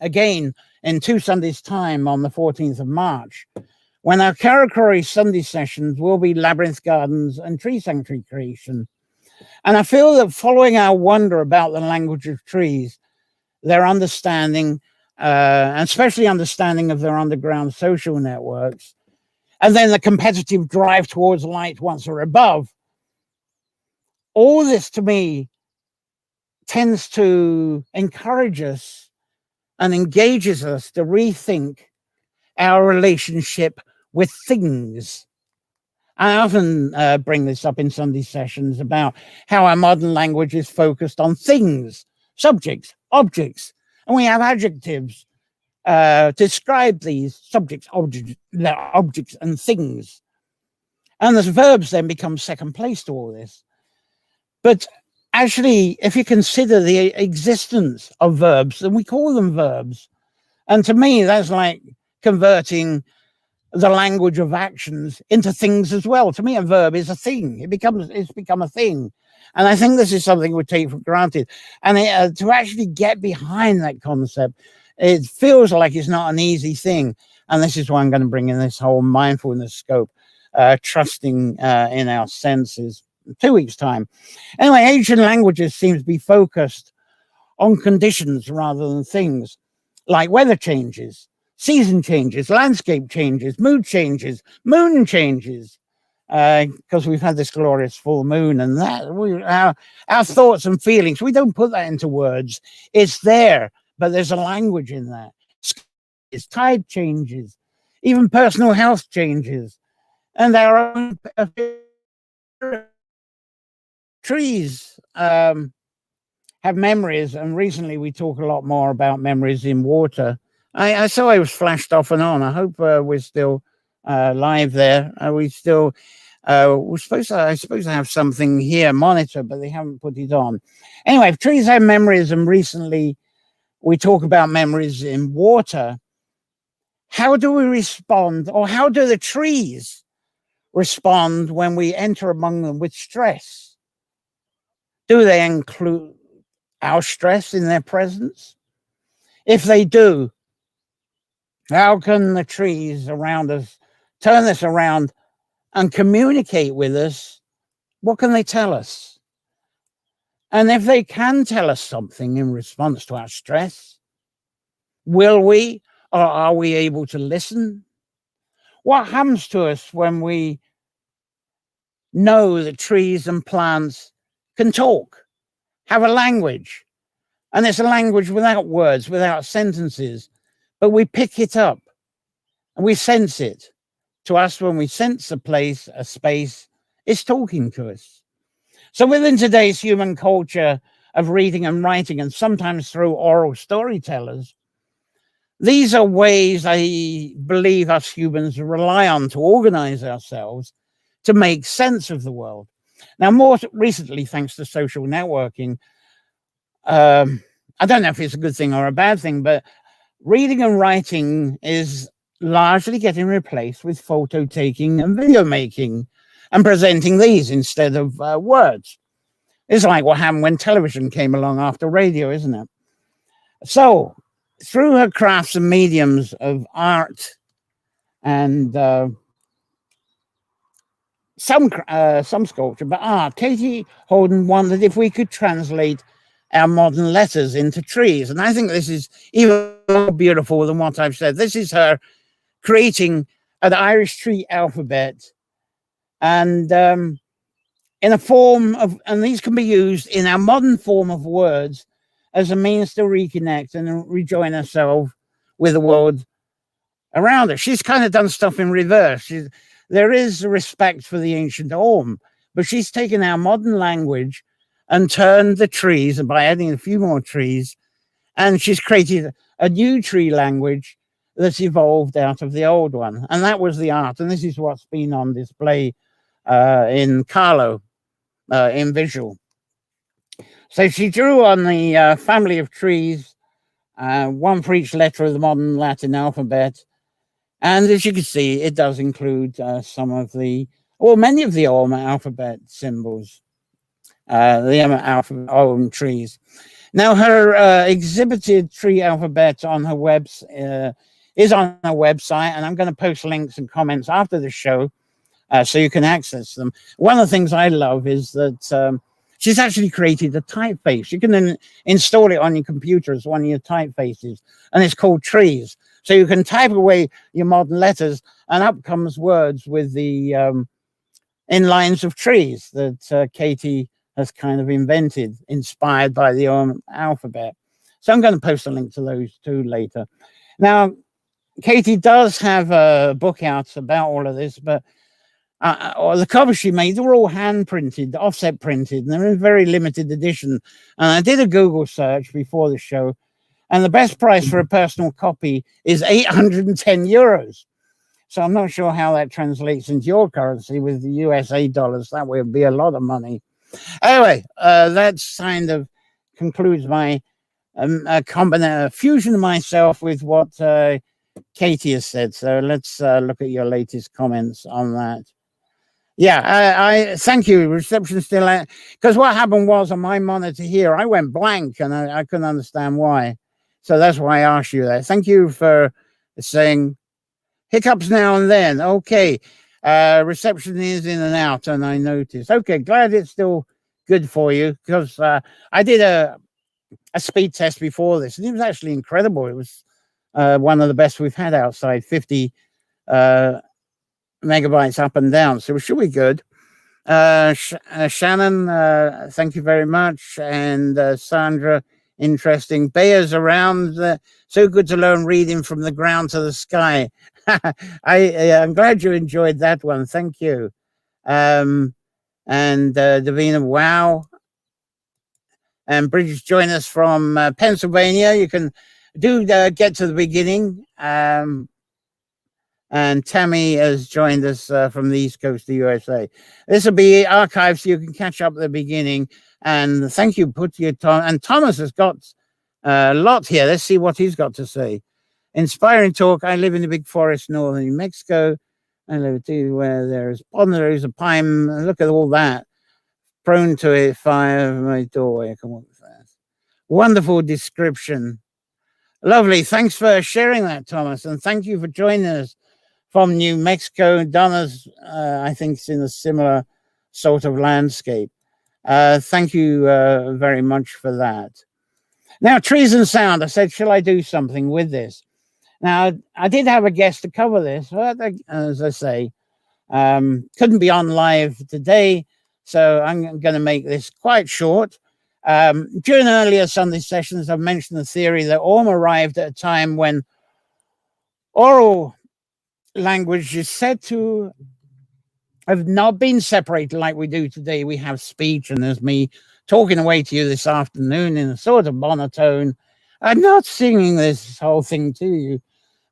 again in 2 Sundays' time on the 14th of March, when our Karakuri Sunday sessions will be labyrinth gardens and tree sanctuary creation. And I feel that following our wonder about the language of trees, their understanding, and especially understanding of their underground social networks, and then the competitive drive towards light once they're above, all this to me tends to encourage us and engages us to rethink our relationship with things. I often bring this up in Sunday sessions about how our modern language is focused on things, subjects, objects, And we have adjectives to describe these subjects, objects and things. And the verbs then become second place to all this. But actually, if you consider the existence of verbs, then we call them verbs. And to me, that's like converting the language of actions into things as well. To me, a verb is a thing. It's become a thing. And I think this is something we take for granted. And to actually get behind that concept, it feels like it's not an easy thing. And this is why I'm going to bring in this whole mindfulness scope, trusting in our senses. 2 weeks' time. Anyway, ancient languages seem to be focused on conditions rather than things, like weather changes, season changes, landscape changes, mood changes, moon changes, because we've had this glorious full moon, and that our thoughts and feelings, we don't put that into words. It's there, but there's a language in that. It's tide changes, even personal health changes, and our own trees have memories, and recently we talk a lot more about memories in water. I saw I was flashed off and on. I hope we're still live there. We still we're supposed to have something here monitor, but they haven't put it on. Anyway, if trees have memories, and recently we talk about memories in water, how do we respond, or how do the trees respond when we enter among them with stress? Do they include our stress in their presence? If they do, how can the trees around us turn this around and communicate with us? What can they tell us? And if they can tell us something in response to our stress, will we, or are we able to listen? What happens to us when we know that trees and plants can talk, have a language? And it's a language without words, without sentences, but we pick it up and we sense it. To us, when we sense a place, a space, it's talking to us. So within today's human culture of reading and writing, and sometimes through oral storytellers, these are ways I believe us humans rely on to organize ourselves to make sense of the world. Now, more recently, thanks to social networking, I don't know if it's a good thing or a bad thing, but reading and writing is largely getting replaced with photo taking and video making and presenting these instead of words. It's like what happened when television came along after radio, isn't it? So, through her crafts and mediums of art and some sculpture, but art, Katie Holden wondered if we could translate our modern letters into trees. And I think this is even more beautiful than what I've said. This is her creating an Irish tree alphabet, and in a form of, and these can be used in our modern form of words as a means to reconnect and rejoin ourselves with the world around us. She's kind of done stuff in reverse. There is respect for the ancient Ogham, but she's taken our modern language and turned the trees, and by adding a few more trees, and she's created a new tree language that's evolved out of the old one. And that was the art. And this is what's been on display in Carlo, in visual. So she drew on the family of trees, one for each letter of the modern Latin alphabet. And as you can see, it does include some of the, or many of the Ogham alphabet symbols, the Ogham trees. Now, her exhibited tree alphabet on her is on her website, and I'm going to post links and comments after the show so you can access them. One of the things I love is that she's actually created a typeface. You can install it on your computer as one of your typefaces, and it's called Trees. So you can type away your modern letters, and up comes words with the in lines of trees that Katie has kind of invented, inspired by the alphabet. So I'm going to post a link to those two later. Now, Katie does have a book out about all of this, but the covers she made, they were all hand printed, offset printed, and they're in very limited edition. And I did a Google search before the show, And the best price for a personal copy is €810. So I'm not sure how that translates into your currency with the USA dollars. That would be a lot of money. Anyway, that's kind of concludes my fusion of myself with what Katie has said. So let's look at your latest comments on that. Yeah, I thank you. Reception still, because what happened was on my monitor here, I went blank and I couldn't understand why. So that's why I asked you that. Thank you for saying hiccups now and then. Okay. Reception is in and out, and I noticed. Okay, glad it's still good for you, because I did a speed test before this, and it was actually incredible. It was one of the best we've had outside, 50 megabytes up and down. So it should be good. Shannon, thank you very much. And Sandra, interesting. Bayer's around. So good to learn reading from the ground to the sky. I'm glad you enjoyed that one. Thank you. And Davina, wow. And Bridget, join us from Pennsylvania. You can get to the beginning. And Tammy has joined us from the East Coast of the USA. This will be archived so you can catch up at the beginning. And thank you, And Thomas has got a lot here. Let's see what he's got to say. Inspiring talk. I live in the big forest northern New Mexico. I live where there's ponderosa, a pine. Look at all that. Prone to a fire of my doorway. Come on, fast. Wonderful description. Lovely. Thanks for sharing that, Thomas. And thank you for joining us from New Mexico. Donna's, I think, is in a similar sort of landscape. Thank you very much for that. Now, trees and sound. I said, shall I do something with this? Now, I did have a guest to cover this, but as I say, couldn't be on live today, so I'm going to make this quite short. During earlier Sunday sessions, I've mentioned the theory that Ogham arrived at a time when oral language is said to have not been separated like we do today. We have speech, and there's me talking away to you this afternoon in a sort of monotone. I'm not singing this whole thing to you,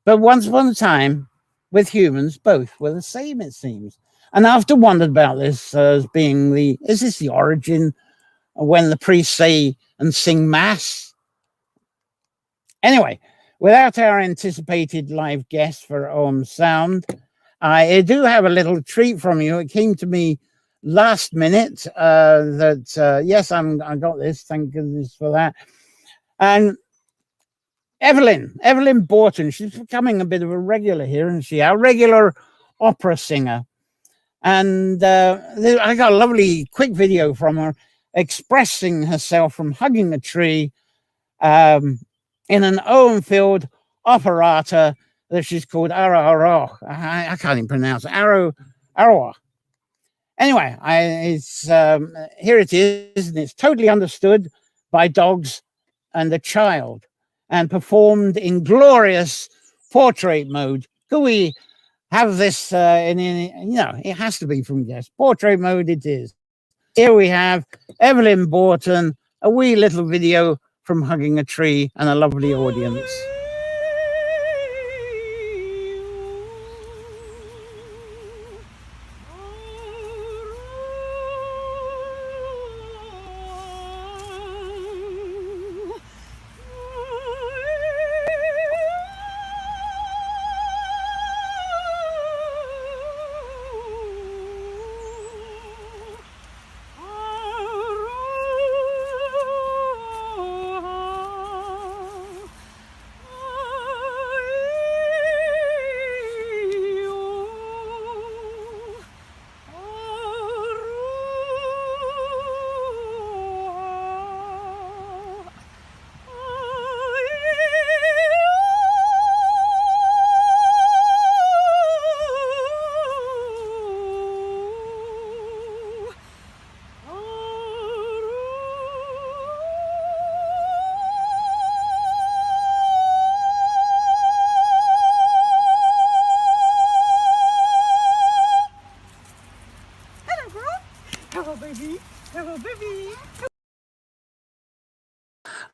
but once upon a time, with humans, both were the same, it seems. And I've often wondered about this as being is this the origin of when the priests say and sing mass? Anyway, without our anticipated live guest for Ogham Sound, I do have a little treat from you. It came to me last minute yes, I got this. Thank goodness for that. And Evelyn Borton, she's becoming a bit of a regular here, isn't she? Our regular opera singer. And I got a lovely quick video from her expressing herself from hugging a tree in an Ogham-filled operata that she's called Arrow. I can't even pronounce it. Arrow. Anyway, here it is, and it's totally understood by dogs and a child, and performed in glorious portrait mode. Could we have this it has to be from guest. Portrait mode it is. Here we have Evelyn Borton, a wee little video from hugging a tree, and a lovely audience.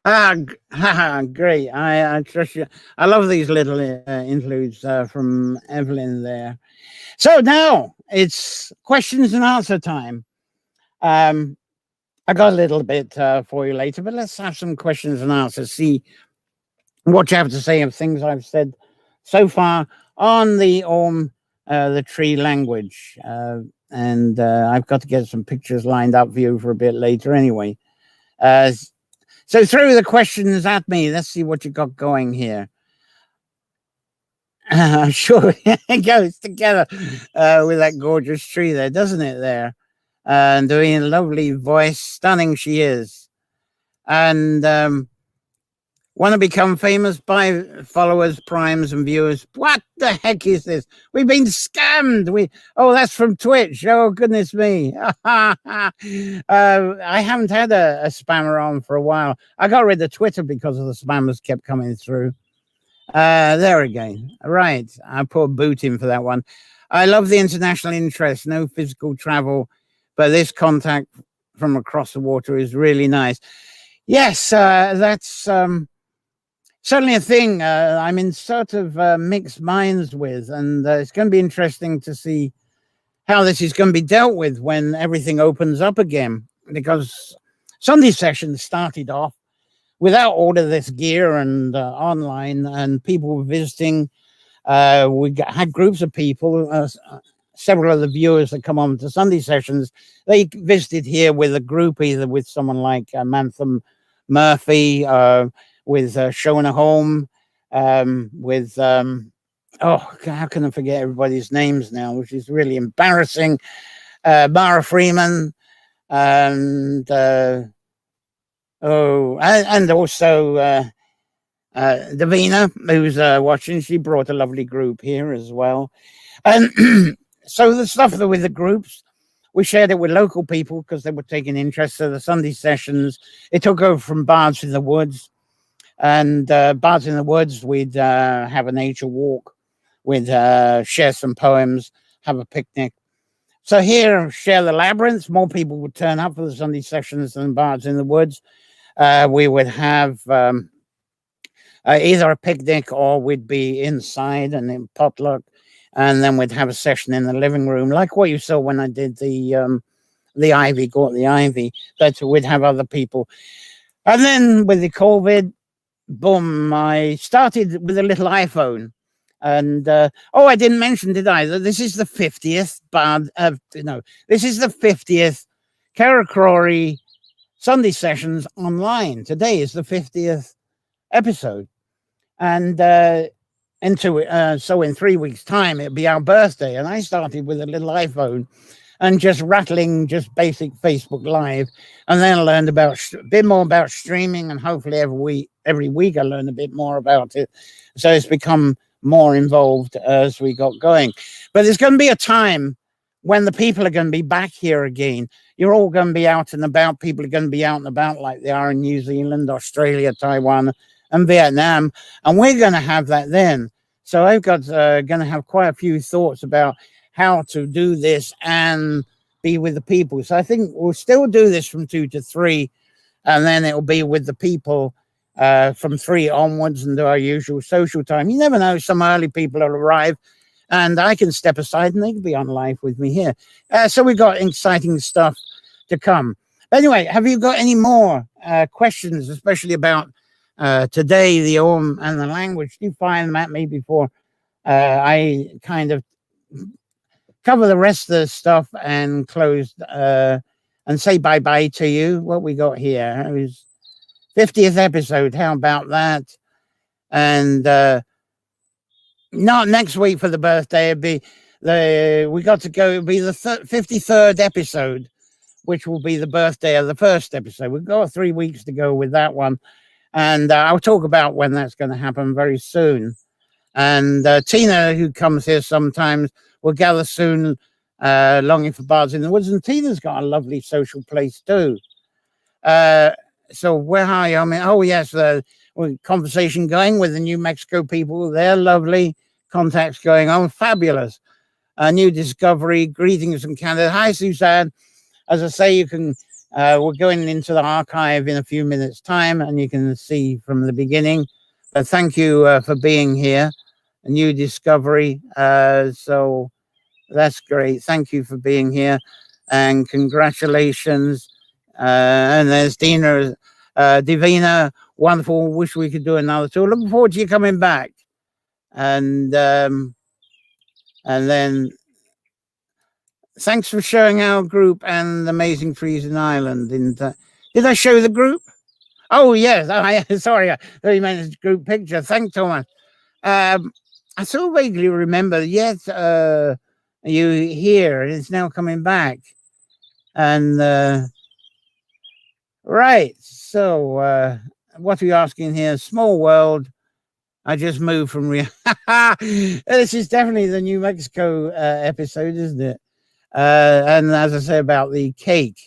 Great. I trust you. I love these little interludes from Evelyn there. So now it's questions and answer time. I got a little bit for you later, but let's have some questions and answers. See what you have to say of things I've said so far on the tree language. And I've got to get some pictures lined up for you for a bit later anyway. So throw the questions at me. Let's see what you got going here. Sure, it goes together with that gorgeous tree there, doesn't it? There, and doing a lovely voice, stunning she is, and want to become famous by followers, primes, and viewers. What the heck is this? We've been scammed. That's from Twitch. Oh goodness me! I haven't had a spammer on for a while. I got rid of Twitter because of the spammers kept coming through. There again. Right. I put a boot in for that one. I love the international interest, no physical travel, but this contact from across the water is really nice. Yes, that's certainly a thing I'm in sort of mixed minds with, and it's going to be interesting to see how this is going to be dealt with when everything opens up again, because Sunday sessions started off without all of this gear and online, and people were visiting. Had groups of people, several of the viewers that come on to Sunday sessions, they visited here with a group, either with someone like Mantham Murphy, with Shona Holm, with, how can I forget everybody's names now, which is really embarrassing. Mara Freeman, and also Davina, who's watching. She brought a lovely group here as well. And so the stuff with the groups, we shared it with local people because they were taking interest. So the Sunday sessions, it took over from Bards in the Woods. And Bards in the Woods, we'd have a nature walk, we'd share some poems, have a picnic. So here, Share the Labyrinth, more people would turn up for the Sunday sessions than Bards in the Woods. We would have either a picnic or we'd be inside and in potluck, and then we'd have a session in the living room, like what you saw when I did the Ivy, Got the Ivy, but we'd have other people. And then with the COVID, boom, I started with a little iPhone. And I didn't mention, did I, that this is the 50th this is the 50th Karakori Sunday sessions online. Today is the 50th episode. And so in 3 weeks' time, it'll be our birthday. And I started with a little iPhone and just rattling just basic Facebook Live. And then I learned a bit more about streaming, and hopefully every week I learn a bit more about it. So it's become more involved as we got going. But there's going to be a time when the people are going to be back here again. You're all going to be out and about. People are going to be out and about like they are in New Zealand, Australia, Taiwan, and Vietnam. And we're going to have that then. So I've got going to have quite a few thoughts about how to do this and be with the people. So I think we'll still do this from 2 to 3, and then it'll be with the people from 3 onwards and do our usual social time. You never know, some early people will arrive and I can step aside and they can be on live with me here. So we've got exciting stuff to come. But anyway, have you got any more questions, especially about today, the Ogham and the language? Do fire them at me before I kind of cover the rest of the stuff and close and say bye-bye to you. What we got here? It was 50th episode. How about that? And not next week for the birthday. It'd be we got to go. It'll be the 53rd episode, which will be the birthday of the first episode. We've got 3 weeks to go with that one, and I'll talk about when that's going to happen very soon. And Tina, who comes here sometimes, will gather soon, longing for Bards in the Woods. And Tina's got a lovely social place too. So where are you? I mean, yes, conversation going with the New Mexico people. They're lovely. Contacts going on. Fabulous. A new discovery. Greetings from Canada. Hi, Suzanne. As I say, you can We're going into the archive in a few minutes' time, and you can see from the beginning. But thank you for being here. A new discovery. So that's great. Thank you for being here, and congratulations. And there's Dina, Divina. Wonderful. Wish we could do another tour. Looking forward to you coming back. And then thanks for showing our group and Amazing Trees in Ireland. Did I show the group? Oh yes. Sorry, I thought you meant a group picture. Thanks, Thomas. I so vaguely remember. Yes, you here, and it's now coming back. And right. So what are you asking here? Small world. I just moved from this is definitely the New Mexico episode, isn't it? And as I say about the cake.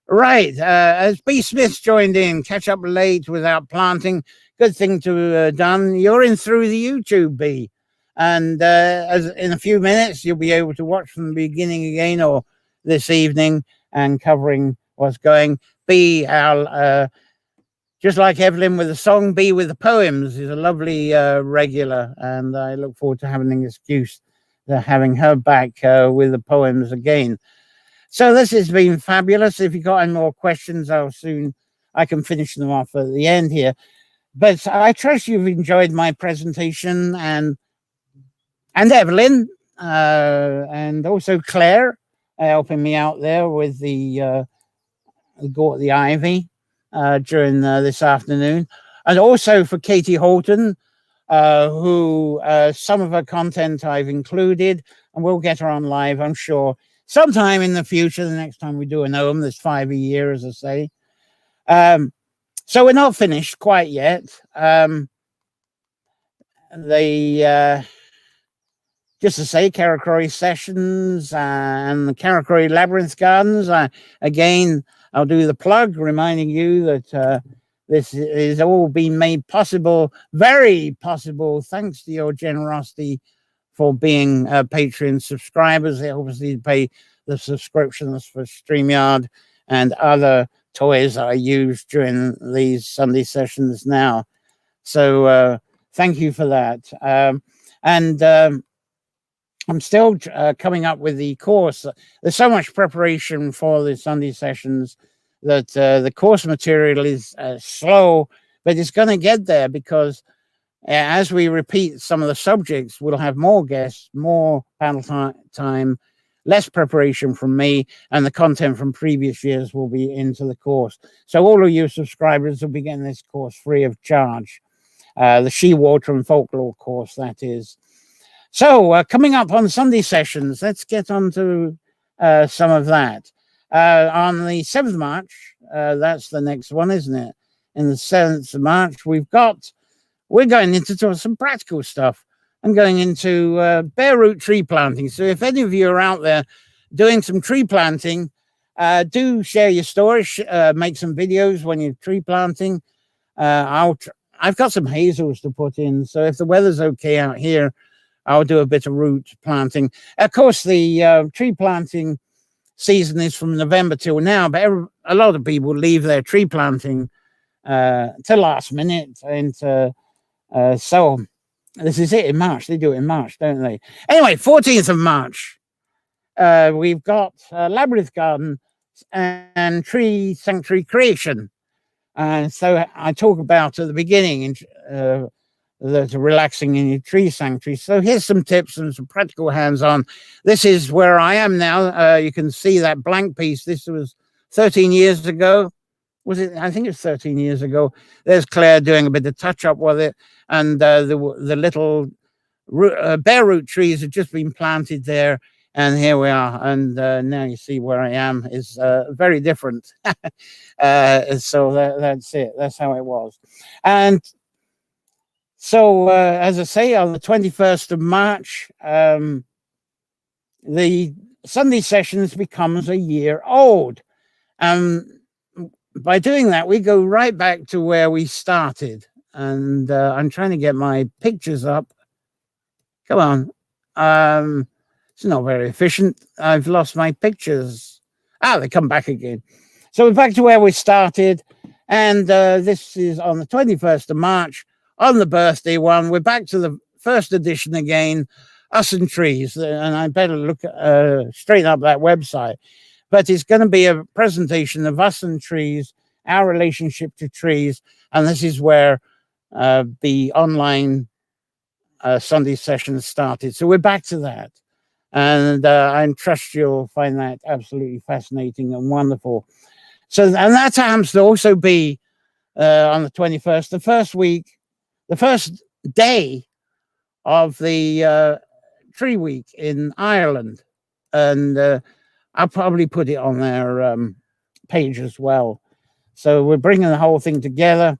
Right. As B. Smith joined in, catch up late without planting. Good thing to done. You're in through the YouTube, B. And as in a few minutes, you'll be able to watch from the beginning again, or this evening, and covering what's going. B, our just like Evelyn with the song, B with the poems is a lovely regular, and I look forward to having an excuse to having her back with the poems again. So this has been fabulous. If you've got any more questions, I can finish them off at the end here. But I trust you've enjoyed my presentation, and Evelyn, and also Claire helping me out there with the ivy during this afternoon, and also for Katie Holton, who some of her content I've included, and we'll get her on live, I'm sure, sometime in the future. The next time we do an Ogham, there's 5 a year, as I say. So we're not finished quite yet. Just to say, Karakuri Sessions and the Karakuri Labyrinth Gardens. Again, I'll do the plug, reminding you that this is all been made possible, very possible, thanks to your generosity for being Patreon subscribers. They obviously pay the subscriptions for StreamYard and other toys that I use during these Sunday sessions now. So thank you for that. I'm still coming up with the course. There's so much preparation for the Sunday sessions that the course material is slow, but it's going to get there, because as we repeat some of the subjects, we'll have more guests, more panel time, less preparation from me, and the content from previous years will be into the course. So all of you subscribers will be getting this course free of charge. The She Water and Folklore course, that is. So coming up on Sunday sessions, let's get on to some of that. On the 7th of March, that's the next one, isn't it? In the 7th of March, we're going into some practical stuff. I'm going into bare root tree planting. So if any of you are out there doing some tree planting, do share your stories, make some videos when you're tree planting. I've got some hazels to put in. So if the weather's okay out here, I'll do a bit of root planting. Of course, the tree planting season is from November till now, but a lot of people leave their tree planting till last minute. And so this is it in March. They do it in March, don't they? Anyway, 14th of March, we've got Labyrinth Garden and Tree Sanctuary Creation. And so I talk about at the beginning that are relaxing in your tree sanctuary. So here's some tips and some practical hands-on. This is where I am now. You can see that blank piece. This was 13 years ago. Was it? I think it's 13 years ago. There's Claire doing a bit of touch-up with it. And the little bare root trees have just been planted there. And here we are. And now you see where I am is very different. So that's it. That's how it was. And so, as I say, on the 21st of March, the Sunday sessions becomes a year old. By doing that, we go right back to where we started. And I'm trying to get my pictures up. Come on. It's not very efficient. I've lost my pictures. They come back again. So we're back to where we started, and this is on the 21st of March, on the birthday one. We're back to the first edition again, Us and Trees, and I better look straighten up that website. But it's going to be a presentation of Us and Trees, our relationship to trees, and this is where the online Sunday session started. So we're back to that, and I trust you'll find that absolutely fascinating and wonderful. So, and that happens to also be on the 21st, the first day of the Tree Week in Ireland, and I'll probably put it on their page as well. So we're bringing the whole thing together,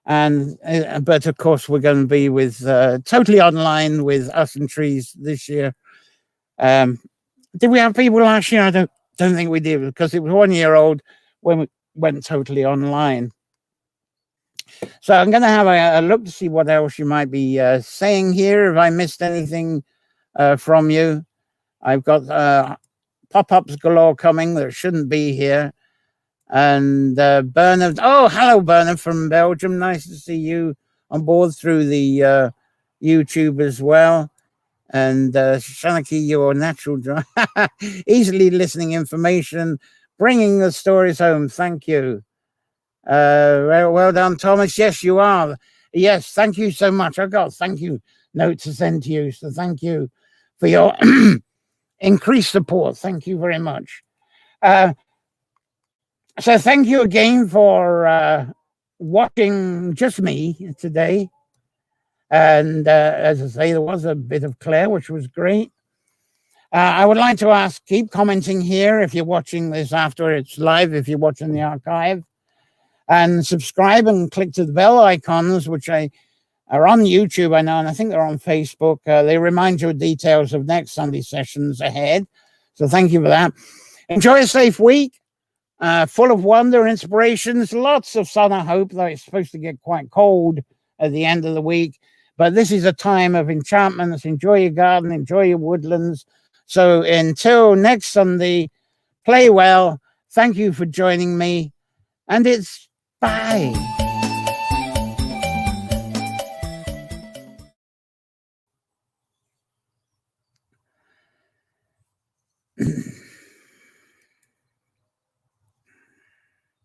and but of course we're going to be with totally online with Us and Trees this year. Did we have people last year? I don't think we did, because it was 1 year old when we went totally online. So I'm going to have a look to see what else you might be saying here. If I missed anything from you, I've got pop-ups galore coming that shouldn't be here. And Bernard, oh, hello, Bernard from Belgium. Nice to see you on board through the YouTube as well. And Shanaki, your natural drive, easily listening information, bringing the stories home. Thank you. Well done, Thomas. Yes, you are. Yes, thank you so much. I've got a thank you note to send to you. So thank you for your increased support. Thank you very much. So thank you again for watching just me today. And as I say, there was a bit of Claire, which was great. I would like to ask, keep commenting here if you're watching this after it's live, if you're watching the archive, and subscribe and click to the bell icons, which are on YouTube, I know, and I think they're on Facebook. They remind you of details of next Sunday sessions ahead. So thank you for that. Enjoy a safe week, full of wonder, inspirations, lots of sun, I hope, though it's supposed to get quite cold at the end of the week. But this is a time of enchantments. Enjoy your garden, enjoy your woodlands. So until next Sunday, play well. Thank you for joining me. And it's bye.